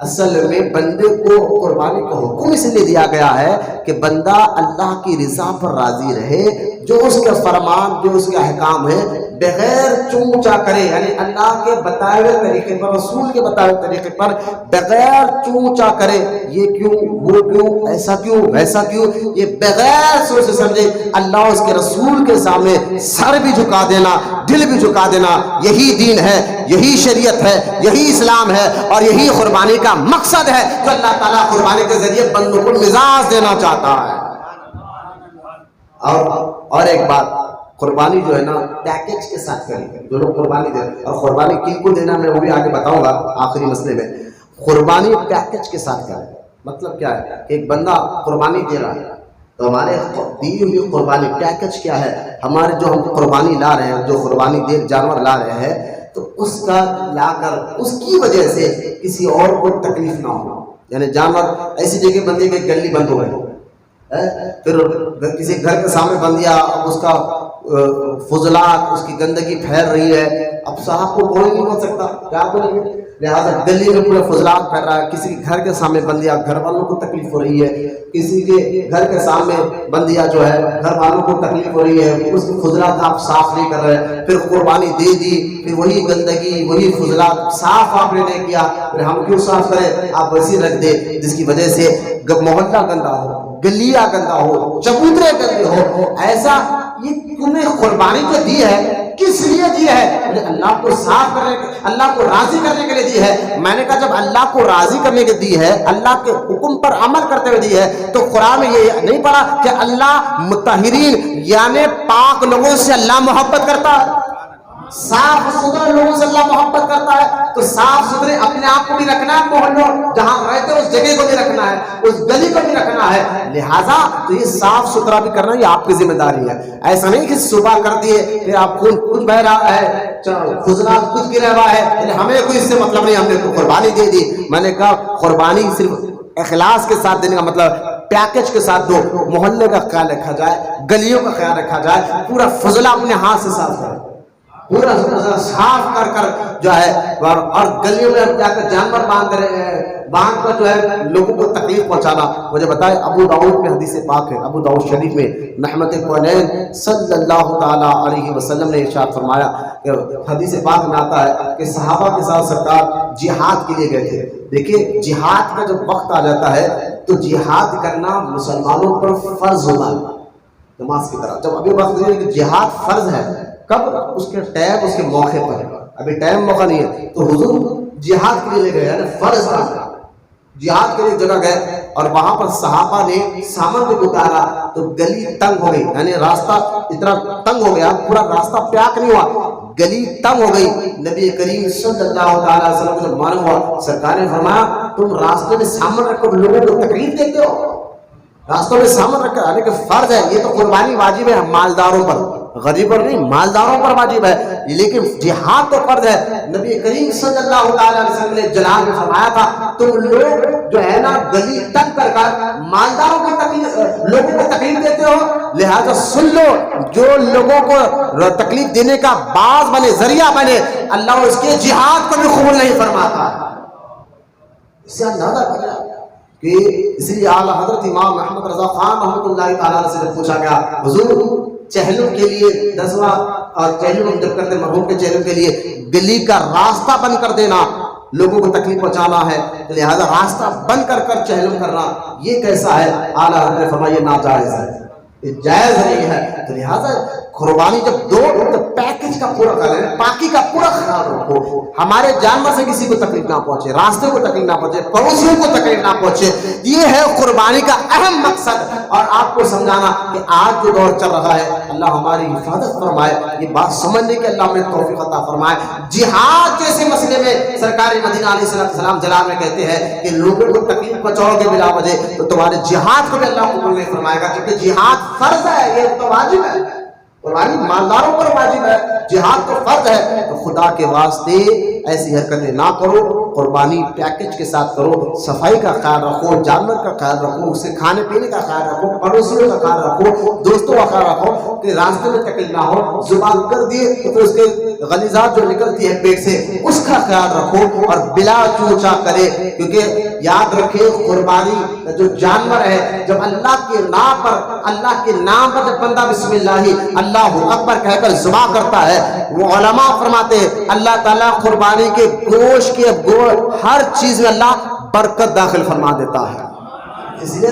S1: اصل میں بندے کو قربانی کا حکم اس لیے دیا گیا ہے کہ بندہ اللہ کی رضا پر راضی رہے، جو اس کے فرمان، جو اس کے احکام ہے بغیر چونچا کرے، یعنی اللہ کے بتائے ہوئے طریقے پر، رسول کے بتائے ہوئے طریقے پر بغیر چونچا کرے، یہ کیوں، وہ کیوں، ایسا کیوں، ویسا کیوں، یہ بغیر سوچ سمجھے اللہ اس کے رسول کے سامنے سر بھی جھکا دینا، دل بھی جھکا دینا، یہی دین ہے، یہی شریعت ہے، یہی اسلام ہے، اور یہی قربانی کا مقصد ہے جو اللہ تعالیٰ قربانی کے ذریعے بندوں کو مزاج دینا چاہتا ہے۔ اور ایک بات، قربانی جو ہے نا پیکیج کے ساتھ کریں، جو لوگ قربانی دیں، اور قربانی کن کو دینا میں وہ بھی آگے بتاؤں گا آخری مسئلے میں۔ قربانی پیکیج کے ساتھ کریں، مطلب کیا ہے کہ ایک بندہ قربانی دے رہا ہے تو ہمارے دی ہوئی قربانی پیکیج کیا ہے، ہمارے جو ہم قربانی لا رہے ہیں، جو قربانی دے جانور لا رہے ہیں، تو اس کا لا کر اس کی وجہ سے کسی اور کو تکلیف نہ ہو، یعنی جانور ایسی جگہ بندی کہ گلی بند ہو گئی، پھر کسی گھر کے سامنے بند دیا، اس کا فضلات، اس کی گندگی پھیل رہی ہے، اب صاحب کو کوئی نہیں بول سکتا، کیا بولیں گے، لہٰذا گلی میں پورے فضلات پھیل رہا ہے، کسی کے گھر کے سامنے بند دیا، گھر والوں کو تکلیف ہو رہی ہے، کسی کے گھر کے سامنے بند دیا جو ہے گھر والوں کو تکلیف ہو رہی ہے، اس کی فضلات آپ صاف نہیں کر رہے، پھر قربانی دے دی، پھر وہی گندگی، وہی فضلات صاف آپ نے نہیں کیا، پھر ہم کیوں صاف کریں، آپ ویسی رکھ دے، جس کی وجہ سے محلہ گندا ہو، گلیاں گندا ہو، چبوترے گندے ہو۔ ایسا یہ تمہیں قربانی جو دی ہے کس لیے دی ہے؟ اللہ کو صاف کرنے، اللہ کو راضی کرنے کے لیے دی ہے۔ میں نے کہا جب اللہ کو راضی کرنے کے دی ہے، اللہ کے حکم پر عمل کرتے ہوئے دی ہے، تو قرآن میں یہ نہیں پڑھا کہ اللہ مطہرین یعنی پاک لوگوں سے اللہ محبت کرتا ہے؟ صاف ستھرے لوگوں سے اللہ محبت کرتا ہے تو صاف ستھرے اپنے آپ کو بھی رکھنا ہے، محلوں جہاں رہتے اس جگہ کو بھی رکھنا ہے، اس گلی کو بھی رکھنا ہے، لہٰذا تو یہ صاف ستھرا بھی کرنا یہ آپ کی ذمہ داری ہے۔ ایسا نہیں کہ صبح کر دیے پھر آپ خون خود بہ رہا ہے، خزرات خود گر رہا ہے، ہمیں کوئی اس سے مطلب نہیں، ہم نے تو قربانی دے دی۔ میں نے کہا قربانی صرف اخلاص کے ساتھ دینے کا مطلب پیکج کے ساتھ دو، محلے کا خیال رکھا جائے، گلیوں کا خیال رکھا جائے، پورا فضلہ اپنے ہاتھ سے صاف کرے، پورا صاف کر جو ہے، اور گلیوں میں جا کر جانور باندھ کر جو ہے لوگوں کو تکلیف پہنچانا۔ مجھے بتائے ابو داؤد میں حدیث پاک ہے، ابو داؤد شریف میں رحمت کونین صلی اللہ تعالی علیہ وسلم نے ارشاد فرمایا کہ حدیث پاک میں آتا ہے کہ صحابہ کے ساتھ سرکار جہاد کے لیے گئے تھے۔ دیکھیے جہاد کا جب وقت آ جاتا ہے تو جہاد کرنا مسلمانوں پر فرض ہونا ہے، نماز کی طرح۔ جب ابھی وقت ہے کہ جہاد فرض ہے، کب؟ اس کے ٹائم، اس کے موقع پر، ابھی ٹائم موقع نہیں ہے تو حضور جہاد کے لیے گئے، یعنی فرض تھا، جہاد کے لیے جگہ گئے اور وہاں پر صحابہ نے سامان کو اتارا تو گلی تنگ ہو گئی، یعنی راستہ اتنا تنگ ہو گیا، پورا راستہ پیاک نہیں ہوا، گلی تنگ ہو گئی۔ نبی کریم صلی اللہ تعالی وسلم کو جب معلوم ہوا، سرکار نے فرمایا تم راستے میں سامان رکھ کر لوگوں کو تکلیف دیتے ہو، راستوں میں سامان رکھ کر، یعنی کہ فرض ہے، یہ تو قربانی واجب ہے مالداروں پر، غریب پر نہیں، مالداروں پر واجب ہے، لیکن جہاد تو فرض ہے۔ نبی کریم صلی اللہ علیہ وسلم نے جلال میں فرمایا تھا تم لوگ جو ہے نا گلی تنگ کر کر مالداروں کو تکلیف، لوگوں کو تکلیف دیتے ہو، لہذا سن لو جو لوگوں کو تکلیف دینے کا باعث بنے، ذریعہ بنے، اللہ اس کے جہاد کو بھی قبول نہیں فرماتا۔ اس سے اندازہ کریں کہ اس لیے اعلیٰ حضرت امام محمد رضا خان رحمۃ اللہ تعالیٰ سے پوچھا گیا حضور چہلم کے لیے 10واں اور چہلم ہم جب کرتے مرحوم کے چہلم کے لیے گلی کا راستہ بند کر دینا، لوگوں کو تکلیف پہنچانا ہے، لہذا راستہ بند کر کر چہلم کرنا یہ کیسا ہے؟ اعلیٰ حضرت نے فرمایا یہ ناجائز ہے، یہ جائز نہیں ہے۔ تو لہذا قربانی جب دو تو پیکج کا پورا خیال، پاکی کا پورا خیال رکھو، ہمارے جانور سے کسی کو تکلیف نہ پہنچے، راستے کو تکلیف نہ پہنچے، پڑوسیوں کو تکلیف نہ پہنچے، یہ ہے قربانی کا اہم مقصد۔ اور آپ کو سمجھانا کہ آج جو دور چل رہا ہے اللہ ہماری حفاظت فرمائے، یہ بات سمجھنے کے اللہ ہمیں توفیق عطا فرمائے۔ جہاد جیسے مسئلے میں سرکار مدینہ علیہ السلام جلال میں کہتے ہیں کہ لوگوں کو تکلیف پہنچاؤ گے بلا وجہ تو تمہارے جہاد کو بھی اللہ قبول نہیں فرمائے گا، کیونکہ جہاد فرض ہے، یہ تو واجب ہے، قربانی مالداروں پر واجب ہے، جہاد تو فرض ہے۔ تو خدا کے واسطے ایسی حرکتیں نہ کرو، قربانی پیکج کے ساتھ کرو، صفائی کا خیال رکھو، جانور کا خیال رکھو، اسے کھانے پینے کا خیال رکھو، پڑوسیوں کا خیال رکھو، دوستوں کا خیال رکھو کہ راستے میں تکلیف نہ ہو، زبان کر دیے تو پھر اس کے غلیظات جو نکلتی ہے پیٹ سے اس کا خیال رکھو اور بلا چوچا کرے، کیونکہ یاد رکھے قربانی جو جانور ہے جب اللہ کے نام پر، اللہ کے نام پر جب بندہ بسم اللہ اللہ اکبر کہہ کر ذبح کرتا ہے، وہ علماء فرماتے ہیں اللہ تعالیٰ قربانی کے گوشت کے ہر چیز میں اللہ برکت داخل فرما دیتا ہے۔ اس لیے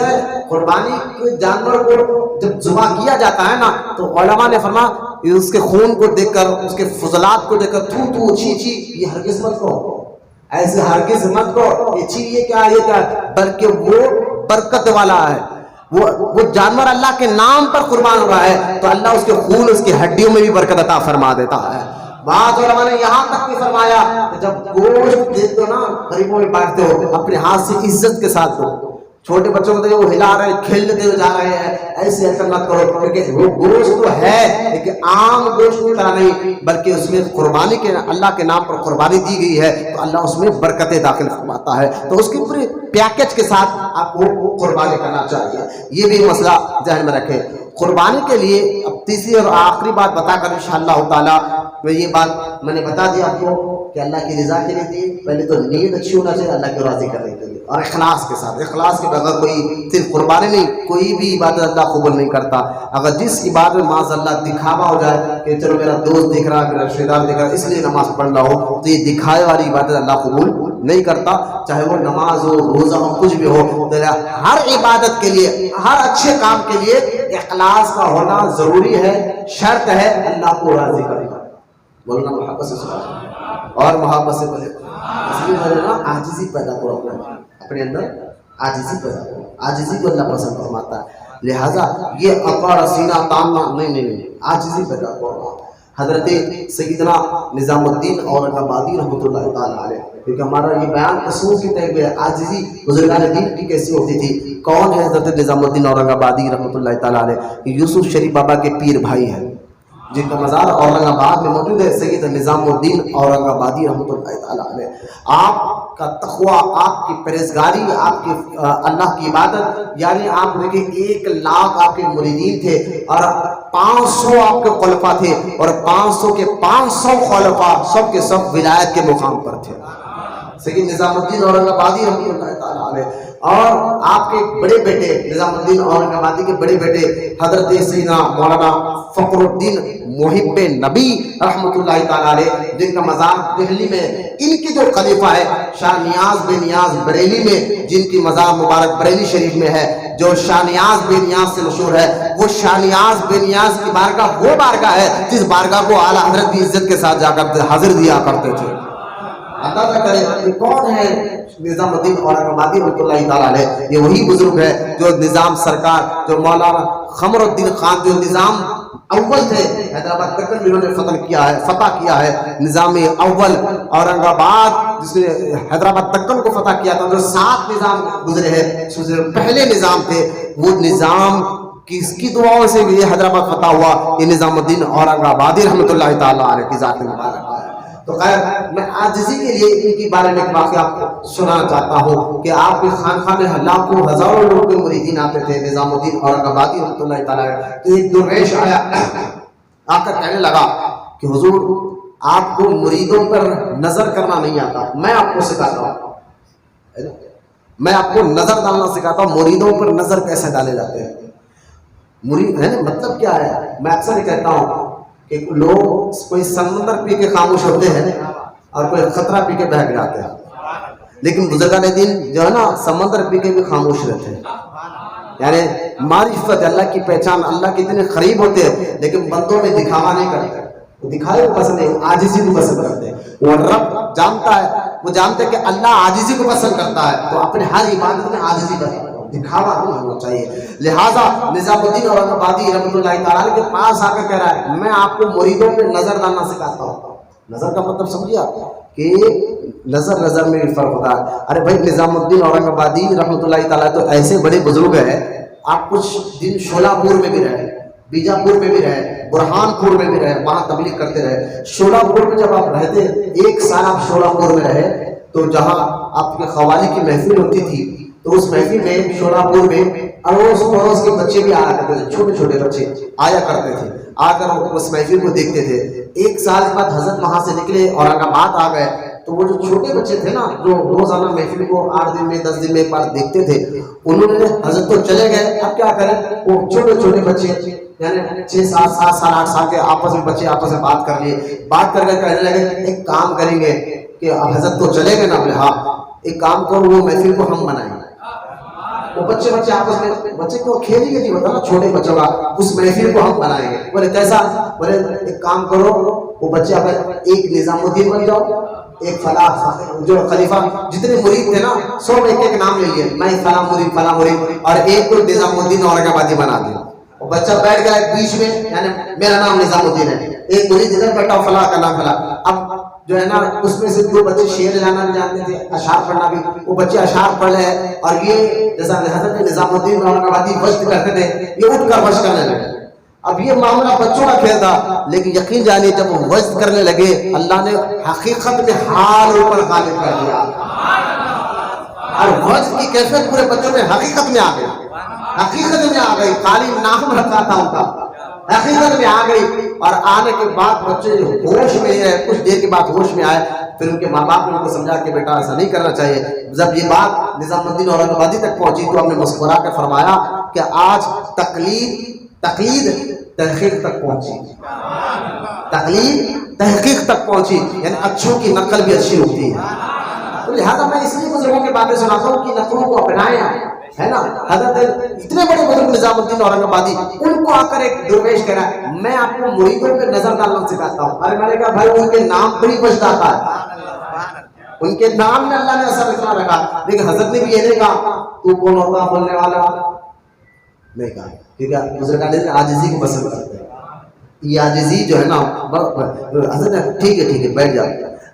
S1: قربانی کے جانور کو جب ذبح کیا جاتا ہے نا تو علماء نے فرمایا اس کے خون کو دیکھ کر، اس کے فضلات کو دیکھ کر تھو تھو چھی چھی یہ ہرگز مت کرو، ایسے ہرگز مت کرو، یہ چھی یہ کیا یہ کیا، بلکہ وہ برکت والا ہے، وہ جانور اللہ کے نام پر قربان ہو رہا ہے تو اللہ اس کے خون، اس کی ہڈیوں میں بھی برکت عطا فرما دیتا ہے۔ بعض علماء نے یہاں تک بھی فرمایا کہ جب گوشت دیتے ہو نا غریبوں میں بانٹتے ہو اپنے ہاتھ سے عزت کے ساتھ دو، چھوٹے بچوں کو دیکھو وہ ہلا رہے ہیں، کھیلتے ہوئے جا رہے ہیں، ایسے ایسا مت کرو، کیونکہ وہ گوشت تو ہے لیکن عام گوشت کی طرح نہیں، بلکہ اس میں قربانی کے اللہ کے نام پر قربانی دی گئی ہے تو اللہ اس میں برکتیں داخل فرماتا ہے، تو اس کی پوری پیکج کے ساتھ آپ کو قربانی کرنا چاہیے۔ یہ بھی مسئلہ ذہن میں رکھیں۔ قربانی کے لیے اب تیسری اور آخری بات بتا کر انشاءاللہ تعالی میں یہ بات میں نے بتا دیا آپ کو کہ اللہ کی رضا کے لیے دی، پہلے تو نیت اچھی ہونا چاہیے اللہ کو راضی کرنے کے لیے، اور اخلاص کے ساتھ، اخلاص کے بغیر کوئی صرف قربانی نہیں، کوئی بھی عبادت اللہ قبول نہیں کرتا۔ اگر جس عبادت میں معاذ اللہ دکھاوا ہو جائے کہ چلو میرا دوست دیکھ رہا ہے، میرا رشتہ دار دیکھ رہا ہے اس لیے نماز پڑھ رہا ہو، تو یہ دکھائے والی عبادت اللہ قبول نہیں کرتا، چاہے وہ نماز ہو، روزہ ہو، کچھ بھی ہو۔ ہر عبادت کے لیے، ہر اچھے کام کے لیے اخلاص کا ہونا ضروری ہے، شرط ہے، اللہ کو راضی کرے گا۔ بولنا محبت سے اور محبت سے بولے، اس لیے میں نے نا عاجزی پیدا کرو اپنے اندر، عاجزی پیدا کرو، عاجزی کو اللہ پسند فرماتا ہے، لہٰذا یہ اپنا سینہ تاننا نہیں، عاجزی پیدا کرو۔ حضرت سیدنا نظام الدین اورنگ آبادی رحمۃ اللہ تعالیٰ علیہ، کیونکہ ہمارا یہ بیان قصور کی تحت ہے، عاجزی بزرگان دین کی کیسی ہوتی تھی۔ کون ہے حضرت نظام الدین اورنگ آبادی رحمۃ اللہ تعالیٰ علیہ؟ یوسف شریف بابا کے پیر بھائی ہیں جن کا مزار اورنگ آباد میں موجود ہے، سید نظام الدین اورنگ آبادی رحمۃ اللہ تعالیٰ علیہ۔ آپ کا تقوی، آپ کی پرہیزگاری، آپ کی اللہ کی عبادت، یعنی آپ دیکھیں 1,00,000 آپ کے مریدین تھے اور 500 آپ کے خلفاء تھے، اور 500 کے 500 خلفاء سب کے سب ولایت کے مقام پر تھے، سید نظام الدین اورنگ آبادی رحمۃ اللہ تعالیٰ علیہ۔ اور آپ کے بڑے بیٹے نظام الدین اورنگ آبادی کے بڑے بیٹے حضرت سیدنا مولانا فخر الدین محب نبی رحمۃ اللہ تعالیٰ علیہ، جن کا مزار دہلی میں، ان کی جو خلیفہ ہے شاہ نیاز بے نیاز بریلی میں، جن کی مزار مبارک بریلی شریف میں ہے، جو شاہ نیاز بے نیاز سے مشہور ہے، وہ شاہ نیاز بے نیاز کی بارگاہ وہ بارگاہ ہے جس بارگاہ کو اعلیٰ حضرت کی عزت کے ساتھ جا کر حاضر دیا کرتے تھے۔ اندازہ کریں کون ہے نظام الدین اورنگ آبادی رحمۃ اللہ تعالیٰ علیہ؟ یہ وہی بزرگ ہے جو نظام سرکار، جو مولانا قمر الدین خان، جو نظام اول تھے حیدرآباد تک انہوں نے فتح کیا ہے، نظام اول اورنگ آباد جس نے حیدرآباد تکن کو فتح کیا تھا، جو 7 نظام گزرے ہیں، پہلے نظام تھے، وہ نظام کس کی دعاؤں سے یہ حیدرآباد فتح ہوا؟ یہ نظام الدین اورنگ آبادی رحمۃ اللہ تعالیٰ علیہ کی ذات مبارک ہے۔ تو خیر، میں عاجزی کے لیے ان کے بارے میں ایک واقعہ آپ کو سنانا چاہتا ہوں کہ آپ کے خانقاہ میں لاکھوں ہزاروں لوگ کے مریدین آتے تھے نظام الدین اورنگ آبادی رحمۃ اللہ تعالیٰ علیہ۔ تو ایک درویش آیا، آ کر کہنے لگا کہ حضور آپ کو مریدوں پر نظر کرنا نہیں آتا، میں آپ کو سکھاتا ہوں، میں آپ کو نظر ڈالنا سکھاتا ہوں، مریدوں پر نظر کیسے ڈالے جاتے ہیں۔ مرید ہے نا، مطلب کیا ہے؟ میں اکثر ہی کہتا ہوں کہ لوگ کوئی سمندر پی کے خاموش ہوتے ہیں اور کوئی خطرہ پی کے بہک جاتے ہیں، لیکن بزرگان دین جو ہے نا سمندر پی کے بھی خاموش رہتے ہیں، یعنی معرفت اللہ کی پہچان، اللہ کے اتنے قریب ہوتے ہیں لیکن بندوں میں دکھاوا نہیں کرتے، وہ دکھائے کو پسند نہیں، عاجزی کو پسند کرتے ہیں۔ وہ رب جانتا ہے، وہ جانتے ہیں کہ اللہ عاجزی کو پسند کرتا ہے، تو اپنے ہر عبادت میں عاجزی کرتا ہے، دکھاوا نہیں ہونا چاہیے۔ لہٰذا نظام الدین اورنگ آبادی رحمۃ اللہ تعالیٰ کے پاس آ کر کہہ رہا ہے میں آپ کو مریدوں پہ نظر ڈالنا سکھاتا ہوں۔ نظر کا مطلب سمجھیے آپ کہ نظر میں بھی فرق ہوتا ہے۔ ارے بھائی، نظام الدین اورنگ آبادی رحمۃ اللہ تعالیٰ تو ایسے بڑے بزرگ ہیں، آپ کچھ دن شولہ پور میں بھی رہے، بیجاپور میں بھی رہے، برہان پور میں بھی رہے، وہاں تبلیغ کرتے رہے۔ شولہ پور میں جب آپ رہتے، 1 سال آپ شولہ پور میں رہے، تو جہاں آپ کے قوالی کی محفل ہوتی تھی تو اس محفل میں شولہ پور میں اڑوس پڑوس کے بچے بھی آیا کرتے تھے، چھوٹے چھوٹے بچے آیا کرتے تھے، آ کر اس محفل کو دیکھتے تھے۔ 1 سال کے بعد حضرت وہاں سے نکلے اورنگ آباد آ گئے، تو وہ جو چھوٹے بچے تھے نا، جو روزانہ محفل کو 8 دن میں 10 دن میں ایک بار دیکھتے تھے، انہوں نے حضرت تو چلے گئے، اب کیا کریں؟ وہ چھوٹے چھوٹے بچے یعنی 6 7 7 سال 8 سال کے آپس میں بچے آپس میں بات کر لیے، بات کر کے کہنے لگے ایک کام کریں گے کہ اب حضرت تو چلے گئے نا، بولے ہاں ایک کام کرو، وہ محفل کو ہم بنائیں گے۔ وہ بچے آپس میں، بچے کو کھیل ہی نہیں ہوتا نا چھوٹے بچوں کا، اس محفل کو ہم بنائیں گے۔ بولے کیسا؟ بولے ایک کام کرو، وہ بچے اگر ایک نظام الدین بن جاؤ، ایک فلاں جو خلیفہ، جتنے مرید تھے نا سب ایک نام لے لیے، میں فلاں مرید اور ایک کو نظام الدین اورنگ آبادی بنا دیا۔ وہ بچہ بیٹھ گیا بیچ میں، یعنی میرا نام نظام الدین ہے، ایک مرید ادھر بیٹھا فلاں کا نام فلاں۔ اب جو ہے نا اس میں سے 2 بچے شعر لانا بھی جانتے تھے، اشعار پڑھنا بھی، وہ بچے اشعار پڑھ رہے ہیں، اور یہ جیسا حضرت نظام الدین اورنگ آبادی وجد کرتے تھے، یہ اٹھ کر وجد کرنے لگے۔ اب یہ معاملہ بچوں کا کھیل تھا، لیکن یقین جانیے جب وہ وجد کرنے لگے اللہ نے حقیقت میں حال اوپر غالب کر دیا، اور وجد کی کیفیت پورے بچوں میں حقیقت میں آ گئی، حقیقت میں آ گئی، خالی نام رکھا تھا ان کا، حقیقت میں آ گئی۔ اور آنے کے بعد بچے ہوش میں ہی رہے، کچھ دیر کے بعد ہوش میں آئے، پھر ان کے ماں باپ نے ان کو سمجھا کہ بیٹا ایسا نہیں کرنا چاہیے۔ جب یہ بات نظام الدین اورنگ آبادی تک پہنچی تو ہم نے مسکرا کے فرمایا کہ آج تقلید تحقیق تک پہنچی، تقلید تحقیق تک پہنچی، یعنی اچھوں کی نقل بھی اچھی ہوتی ہے۔ تو لہٰذا میں اس لیے بزرگوں کی باتیں سناتا ہوں کہ نقلوں کو اپنائیں، ہے نا۔ حضرت اتنے بڑے بزرگ نظام الدین اورنگ آبادی، ان کو آ کر ایک درویش کہہ رہا ہے میں آپ کو مریدوں پہ نظر ڈالنا سکھاتا ہوں۔ ارے میں نے کہا بھائی ان کے نام پر ہی بچ جاتا ہے، ان کے نام میں اللہ نے اثر اتنا رکھا، لیکن حضرت نے بھی یہ نہیں کہا تو کون ہوتا بولنے والا، نہیں کہا، ٹھیک ہے۔ بزرگان عاجزی کو پسند کرتے ہیں، یہ عاجزی جو ہے نا حضرت ٹھیک ہے بیٹھ جا.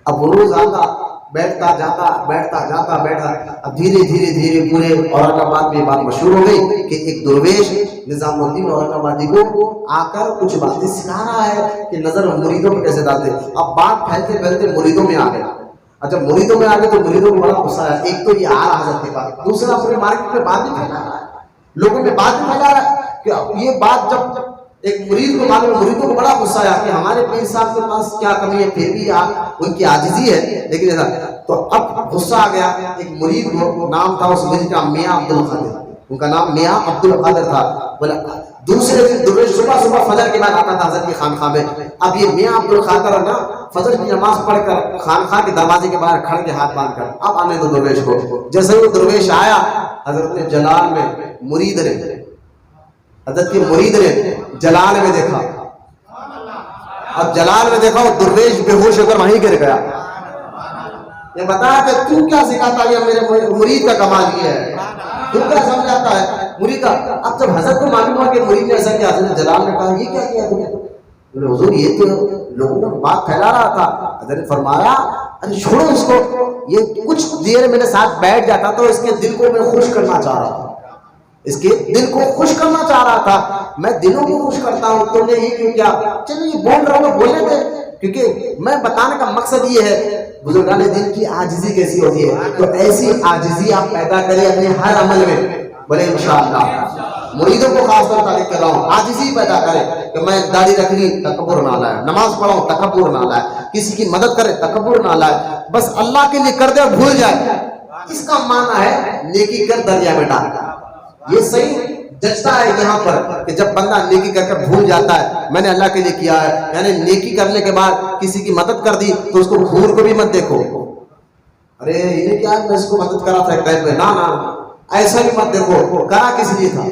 S1: اب وہ روز آتا بیٹھتا جاتا اب دھیرے دھیرے پورے اورنگ آباد میں یہ بات مشہور ہو گئی کہ ایک درویش نظام الدین اورنگ آبادی کو آ کر کچھ باتیں سکھا رہا ہے کہ نظر مریدوں میں کیسے ڈالتے. اب بات پھیلتے مریدوں میں آ گیا. اچھا مریدوں میں آ گئے تو مریدوں کو بڑا غصہ آیا. ایک تو یہ آ رہا حضرت کے پاس, دوسرا پورے مارکیٹ میں بات بھی پھیلا رہا ہے, لوگوں میں بات بھی پھیلا رہا ہے کہ یہ بات جب ایک مرید کو معلوم ہے, مریدوں کو بڑا غصہ آیا کہ ہمارے پیر صاحب کے پاس کیا کمی ہے, پھر بھی ان کی عاجزی ہے. لیکن ایسا تو اب غصہ آ گیا. ایک مرید کو نام تھا اس مرید کا میاں عبد القادر, ان کا نام میاں عبد القادر تھا. بولا دوسرے دن درویش صبح فجر کے بعد آتا تھا حضرت کی خانقاہ میں. اب یہ میاں عبد القادر نا فجر کی نماز پڑھ کر خانقاہ کے دروازے کے باہر کھڑ کے ہاتھ باندھ کر اب آنے دو درویش کو. جیسے وہ درویش آیا حضرت نے جلال میں مرید نے حضرت کی مرید نے جلال میں دیکھا. اب جلال میں دیکھا وہ درویش بے ہوش ہو کر وہیں گر گیا. یہ بتایا کہ تو کیا سکھاتا ہے, میرے مرید کا کمال یہ ہے, تو کیا سمجھاتا ہے مرید کا. اب جب حضرت کو معلوم ہوا کہ مرید نے ایسا کیا, حضرت جلال نے کہا یہ کیا کیا تم نے؟ بولے حضور یہ تو لوگوں کو بات پھیلا رہا تھا. حضرت نے فرمایا ارے چھوڑو اس کو, یہ کچھ دیر میرے ساتھ بیٹھ جاتا تو اس کے دل کو میں خوش کرنا چاہ رہا تھا, اس کے دل کو خوش کرنا چاہ رہا تھا. میں دلوں کو خوش کرتا ہوں, تم نے یہ کیوں کیا؟ چلو یہ بول رہا ہوں بولنے دے, کیونکہ میں بتانے کا مقصد یہ ہے بزرگان دین کی عاجزی کیسی ہوتی ہے. تو ایسی عاجزی آپ پیدا کریں اپنے ہر عمل میں. بولے انشاءاللہ مریدوں کو خاص طور تعریف کر رہا ہوں, عاجزی پیدا کرے کہ میں داڑھی رکھنی تکبر نہ لائے, نماز پڑھوں تکبر نہ لائے, کسی کی مدد کرے تکبر نہ لائے, بس اللہ کے لیے کر دے اور بھول جائے. اس کا معنی ہے نیکی کر دریا میں ڈال. یہ صحیح جچتا ہے یہاں پر کہ جب بندہ نیکی کر کر بھول جاتا ہے میں نے اللہ کے لیے کیا ہے, یعنی نیکی کرنے کے بعد کسی کی مدد کر دی تو اس کو گھور کو بھی مت دیکھو, ارے یہ کیا میں اس کو مدد کرا تھا ایک ٹائم پہ, نہ ایسا بھی مت دیکھو, کرا کس لیے تھا,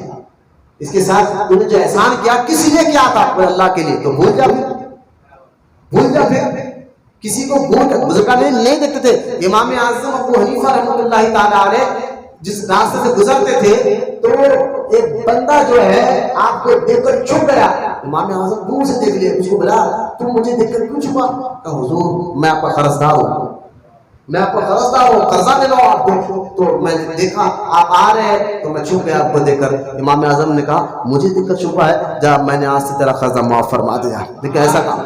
S1: اس کے ساتھ تم نے جو احسان کیا کس لیے کیا تھا, اللہ کے لیے, تو بھول جا پھر کسی کو بھول کر. بزرگان نہیں دیکھتے تھے. امام اعظم ابو حنیفہ رحمۃ اللہ تعالی علیہ جس راستے سے گزرتے تھے تو ایک بندہ جو ہے آپ کو دیکھ کر چھپ گیا. امام اعظم دور سے دیکھ لیا, اس کو بولا تم مجھے دیکھ کر کیوں چھپا؟ کہا حضور میں آپ کا قرضدار ہوں, قرضہ دے لو آپ کو. تو میں نے دیکھا آپ آ رہے ہیں تو میں چھپ گیا آپ کو دیکھ کر. امام اعظم نے کہا مجھے دیکھ کر چھپا ہے, جب میں نے آج سے تیرا قرضہ معاف فرما دیا. دیکھیں ایسا کام.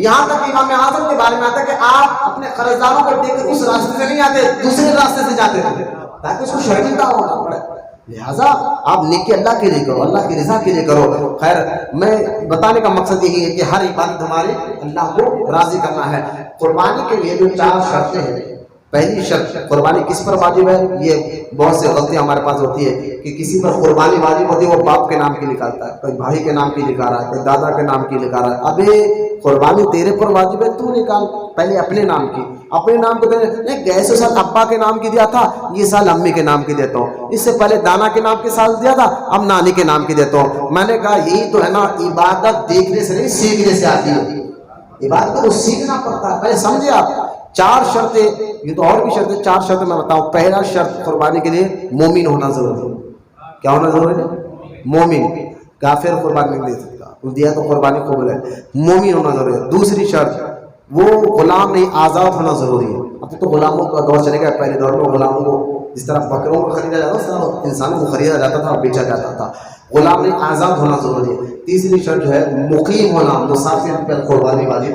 S1: یہاں تک امام اعظم کے بارے میں آتا ہے کہ آپ اپنے قرضداروں کو دیکھ کر اس راستے سے نہیں آتے, دوسرے راستے سے جاتے تھے تاکہ اس کو شرمندہ ہونا پڑے. لہٰذا آپ نیکی اللہ کے لیے کرو, اللہ کی رضا کے لیے کرو. خیر میں بتانے کا مقصد یہی ہے کہ ہر عبادت ہمارے اللہ کو راضی کرنا ہے. قربانی کے لیے جو 4 شرطیں ہیں, پہلی شرط قربانی کس پر واجب ہے. یہ بہت سے غلطیاں ہمارے پاس ہوتی ہے کہ کسی پر قربانی واجب ہوتی ہے وہ باپ کے نام کی نکالتا ہے, کوئی بھائی کے نام کی لکھا رہا ہے, کوئی دادا کے نام کی لکھا رہا ہے. ابھی قربانی تیرے پر واجب ہے, تو نکال پہلے اپنے نام کی. اپنے نام کو نہیں, گئے سال ابا کے نام کی دیا تھا, یہ سال امی کے نام کی دیتا ہوں. اس سے پہلے دانا کے نام کے سال دیا تھا, اب نانی کے نام کی دیتا ہوں. میں نے کہا یہی تو ہے نا, عبادت دیکھنے سے نہیں سیکھنے سے آتی ہے. عبادت کو سیکھنا پڑتا ہے. پہلے سمجھے آپ 4 شرطیں, یہ تو اور بھی شرطیں, 4 شرطیں میں بتاؤں. پہلا شرط قربانی کے لیے مومن ہونا ضروری ہے. کیا ہونا ضروری ہے؟ مومن. کافر قربانی نہیں دے سکتا, دیا تو قربانی قبول ہے. مومن ہونا ضروری ہے. دوسری شرط وہ غلام نہیں, آزاد ہونا ضروری ہے. اب تو غلاموں کا دور چلے گا, پہلے دور میں غلاموں کو جس طرح بکروں کو خریدا جاتا تھا, انسانوں کو خریدا جاتا تھا اور بیچا جاتا تھا. غلام نہیں, آزاد ہونا ضروری ہے. تیسری شرط جو ہے مقیم ہونا, مسافر پر قربانی واجب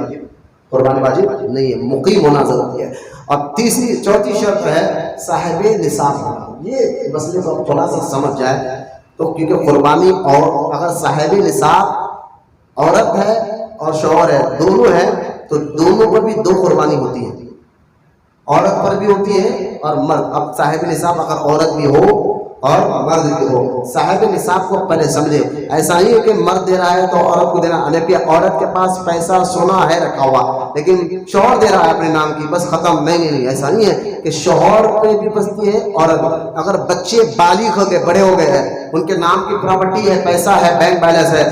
S1: نہیں ہے, مقیم ہونا ضروری ہے. اور چوتھی شرط ہے صاحب نصاب ہونا. یہ مسئلے کو تھوڑا سا سمجھ جائے تو, کیونکہ قربانی اور اگر صاحب نصاب عورت ہے اور شوہر ہے, دونوں ہیں, تو دونوں پر بھی 2 قربانی ہوتی ہے. عورت پر بھی ہوتی ہے اور مرد. اب صاحب نصاب اگر عورت بھی ہو اور مرد بھی ہو, صاحب نصاب کو پہلے سمجھے. ایسا ہی ہے کہ مرد دے رہا ہے تو عورت کو دینا, حالانکہ عورت کے پاس پیسہ سونا ہے رکھا ہوا, لیکن شوہر دے رہا ہے اپنے نام کی, بس ختم. نہیں, ایسا نہیں ہے کہ شوہر پہ بھی بستی ہے عورت. اگر بچے بالغ ہو گئے, بڑے ہو گئے ہیں, ان کے نام کی پراپرٹی ہے, پیسہ ہے, بینک بیلنس ہے.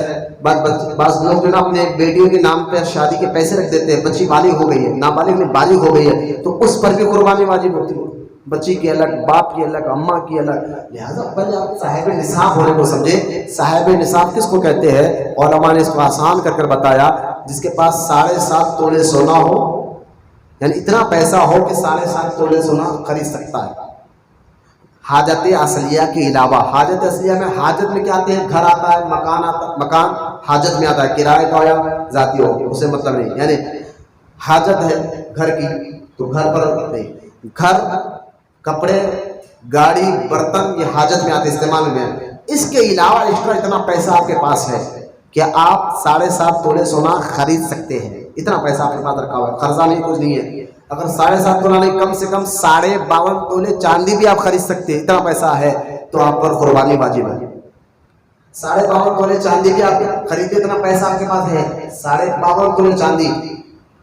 S1: بعض لوگ جو نا اپنے بیٹیوں کے نام پہ شادی کے پیسے رکھ دیتے ہیں, بچی بالغ ہو گئی ہے, نابالغ میں بالغ ہو گئی ہے, تو اس پر بھی قربانی واجب ہوتی ہے. بچی کی الگ، باپ کی الگ، اماں کی الگ. لہٰذا پہلے آپ صاحب نصاب ہونے کو سمجھے. صاحب نصاب کس کو کہتے ہیں؟ علماء نے اس کو آسان کر کر بتایا، جس کے پاس 7.5 تولے سونا ہو، یعنی اتنا پیسہ ہو کہ 7.5 تولے سونا خرید سکتا ہے حاجت اصلیہ کے علاوہ. حاجت اصلیہ میں، حاجت میں کیا آتے ہیں؟ گھر آتا ہے، مکان آتا ہے. مکان حاجت میں آتا ہے، کرائے کا یا ذاتی ہو اسے مطلب نہیں. یعنی حاجت ہے گھر کی تو گھر پر نہیں. گھر، کپڑے، گاڑی، برتن، یہ حاجت میں آتے، استعمال میں. اس کے علاوہ ایکسٹرا اتنا پیسہ آپ کے پاس ہے کہ آپ 7.5 تولے سونا خرید سکتے ہیں. اتنا پیسہ آپ کے پاس رکھا ہوا ہے، قرضہ نہیں، کچھ نہیں ہے. اگر 7.5 تولہ نہیں، کم سے کم 52.5 تولے چاندی بھی آپ خرید سکتے ہیں. اتنا پیسہ ہے تو آپ پر قربانی واجب ہے. 52.5 تولے چاندی بھی آپ خریدے، اتنا پیسہ آپ کے پاس ہے. 52.5 تولے چاندی،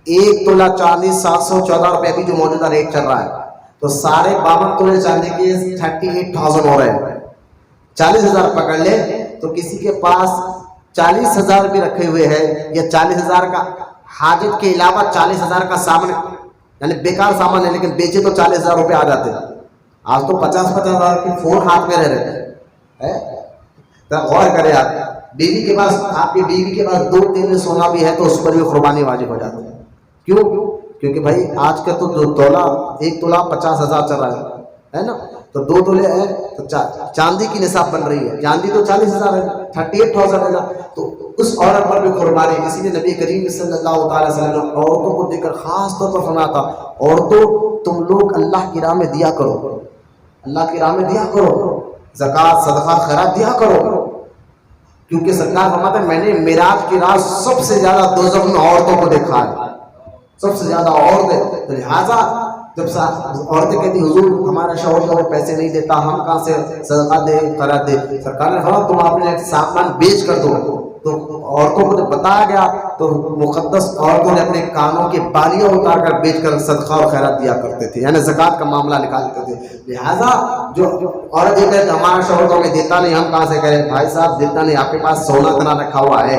S1: 1 تولہ چاندی 714 روپے ابھی جو موجودہ ریٹ چل رہا ہے. تو 52.5 تولے چاندی کے 38,000 ہو رہے ہیں. 40,000 پکڑ لے تو کسی کے پاس 40,000 بھی رکھے ہوئے ہیں، یا 40,000 کا حاجت کے علاوہ 40,000 کا سامان، یعنی بیکار سامان ہے لیکن بیچے تو 40,000 روپے آ جاتے ہیں. آج تو 50,000 کے فون ہاتھ میں رہ رہے ہیں. غور کرے آپ، بیوی کے پاس، آپ کی بیوی کے پاس 2 تولے سونا بھی ہے تو اس پر بھی قربانی واجب ہو جاتی ہے. کیوں؟ کیونکہ بھائی آج کا تو 2 تولہ، 1 تولہ 50,000 چل رہا ہے نا. تو 2 تولے ہے تو چاندی کی نصاب بن رہی ہے. چاندی تو 40,000 ہے، 38,000 ہے. تو اس عورت پر بھی قربانی. اسی لیے نبی کریم صلی اللہ تعالی وسلم نے عورتوں کو دیکھ کر خاص طور پر فرمایا تھا، عورتوں تم لوگ اللہ کی راہ میں دیا کرو، اللہ کی راہ میں دیا کرو، زکوٰۃ، صدقہ، خیرات دیا کرو. کیونکہ سرکار فرماتے ہیں میں نے معراج کی رات سب سے زیادہ دوزخ میں عورتوں کو دیکھا ہے، سب سے زیادہ عورتیں. تو لہٰذا جب عورتیں کہتی حضور ہمارا شوہر جو پیسے نہیں دیتا، ہم کہاں سے صدقہ دے، خیرات دے. سرکار نے فرمایا تم اپنے سامان بیچ کر دو. تو عورتوں کو جب بتایا گیا تو مقدس عورتوں نے اپنے کانوں کے بالیاں اتار کر بیچ کر صدقہ اور خیرات دیا کرتے تھے، یعنی زکوٰۃ کا معاملہ نکالتے تھے. لہٰذا جو عورت یہ کہتے ہمارا شوہر تو ہمیں دیتا نہیں، ہم کہاں سے کریں؟ بھائی صاحب دیتا نہیں، آپ کے پاس سونا اتنا رکھا ہوا ہے،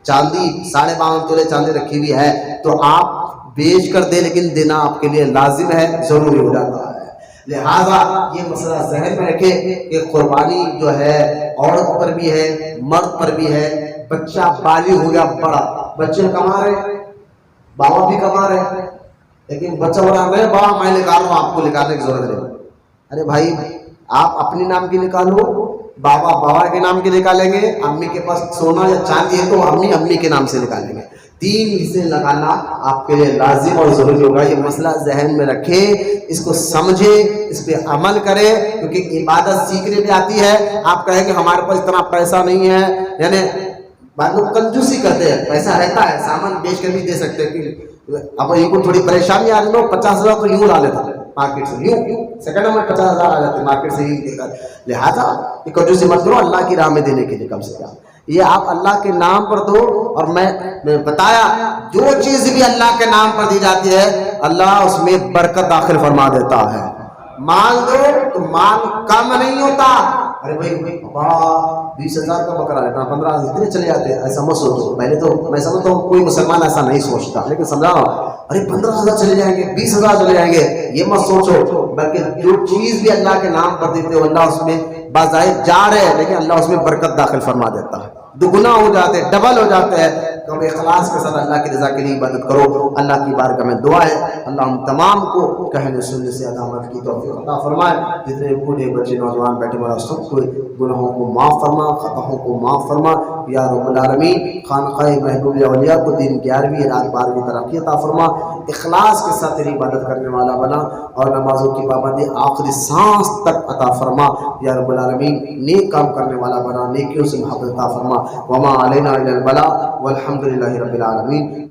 S1: چاندی 52.5 تولے چاندی رکھی ہوئی ہے، تو آپ بیچ کر دے، لیکن دینا آپ کے لیے لازم ہے، ضروری ہو جاتا ہے. لہذا یہ مسئلہ ذہن میں رکھے کہ قربانی جو ہے عورت پر بھی ہے، مرد پر بھی ہے. بچہ بالغ ہو گیا بڑا، بچے کما رہے، بابا بھی کما رہے، لیکن بچہ بڑا رہے، بابا میں نکال رہا ہوں، آپ کو نکالنے کی ضرورت نہیں. ارے بھائی آپ اپنی نام کی نکالو، بابا کے نام کے نکالیں گے، امی کے پاس سونا یا چاندی ہے تو امی کے نام سے نکالیں گے. 3 حصے لگانا آپ کے لیے لازم اور ضروری ہوگا. یہ مسئلہ ذہن میں رکھے، اس کو سمجھے، اس پہ عمل کرے. کیونکہ عبادت سیکھنے بھی آتی ہے. آپ کہیں کہ ہمارے پاس اتنا پیسہ نہیں ہے، یعنی بعض لوگ کنجوسی کرتے ہیں، پیسہ رہتا ہے سامان بیچ کر بھی دے سکتے ہیں. اب ان کو تھوڑی پریشانی آ جائے، 50,000 تو یوں لا لیتا مارکیٹ سے، یوں سیکنڈ میں 50,000 آ جاتے مارکیٹ سے ہی دے کر. لہٰذا یہ کنجوسی مت کرو، اللہ کی راہ میں دینے کے لیے کم سے کم یہ آپ اللہ کے نام پر دو. اور میں بتایا جو چیز بھی اللہ کے نام پر دی جاتی ہے اللہ اس میں برکت داخل فرما دیتا ہے. مال دو تو مال کم نہیں ہوتا. ارے بھائی 20,000 کا بکرا لیتا، 15,000 اتنے چلے جاتے ہیں، ایسا مت سوچو. پہلے تو میں سمجھتا ہوں کوئی مسلمان ایسا نہیں سوچتا، لیکن سمجھا رہا ہوں ارے 15,000 چلے جائیں گے، 20,000 چلے جائیں گے، یہ مت سوچو. بلکہ جو چیز بھی اللہ کے نام پر دیتے ہو اللہ اس میں بظاہر جا رہے ہیں، لیکن اللہ اس میں برکت داخل فرما دیتا ہے، دگنا ہو جاتے ہیں، ڈبل ہو جاتے ہیں. تو اخلاص کے ساتھ اللہ کی رضا کے لیے عبادت کرو. اللہ کی بارگاہ میں دعا ہے اللہ ہم تمام کو کہنے سننے سے عمل کی توفیق عطا فرمائے. جتنے بوڑھے بچے نوجوان بیٹھے والا سب کو گناہوں کو معاف فرما، خطاؤں کو معاف فرما یا رب العالمین. خانقاہ محبوب اولیاء کو دین 11ویں رات 12ویں ترقی عطا فرما. اخلاص کے ساتھ تیری عبادت کرنے والا بنا اور نمازوں کی پابندی آخری سانس تک عطا فرما یا رب العالمین. نیک کام کرنے والا بنا، نیکیوں سے محبت عطا فرما. وما علینا الا البلاغ والحمد للہ رب العالمین.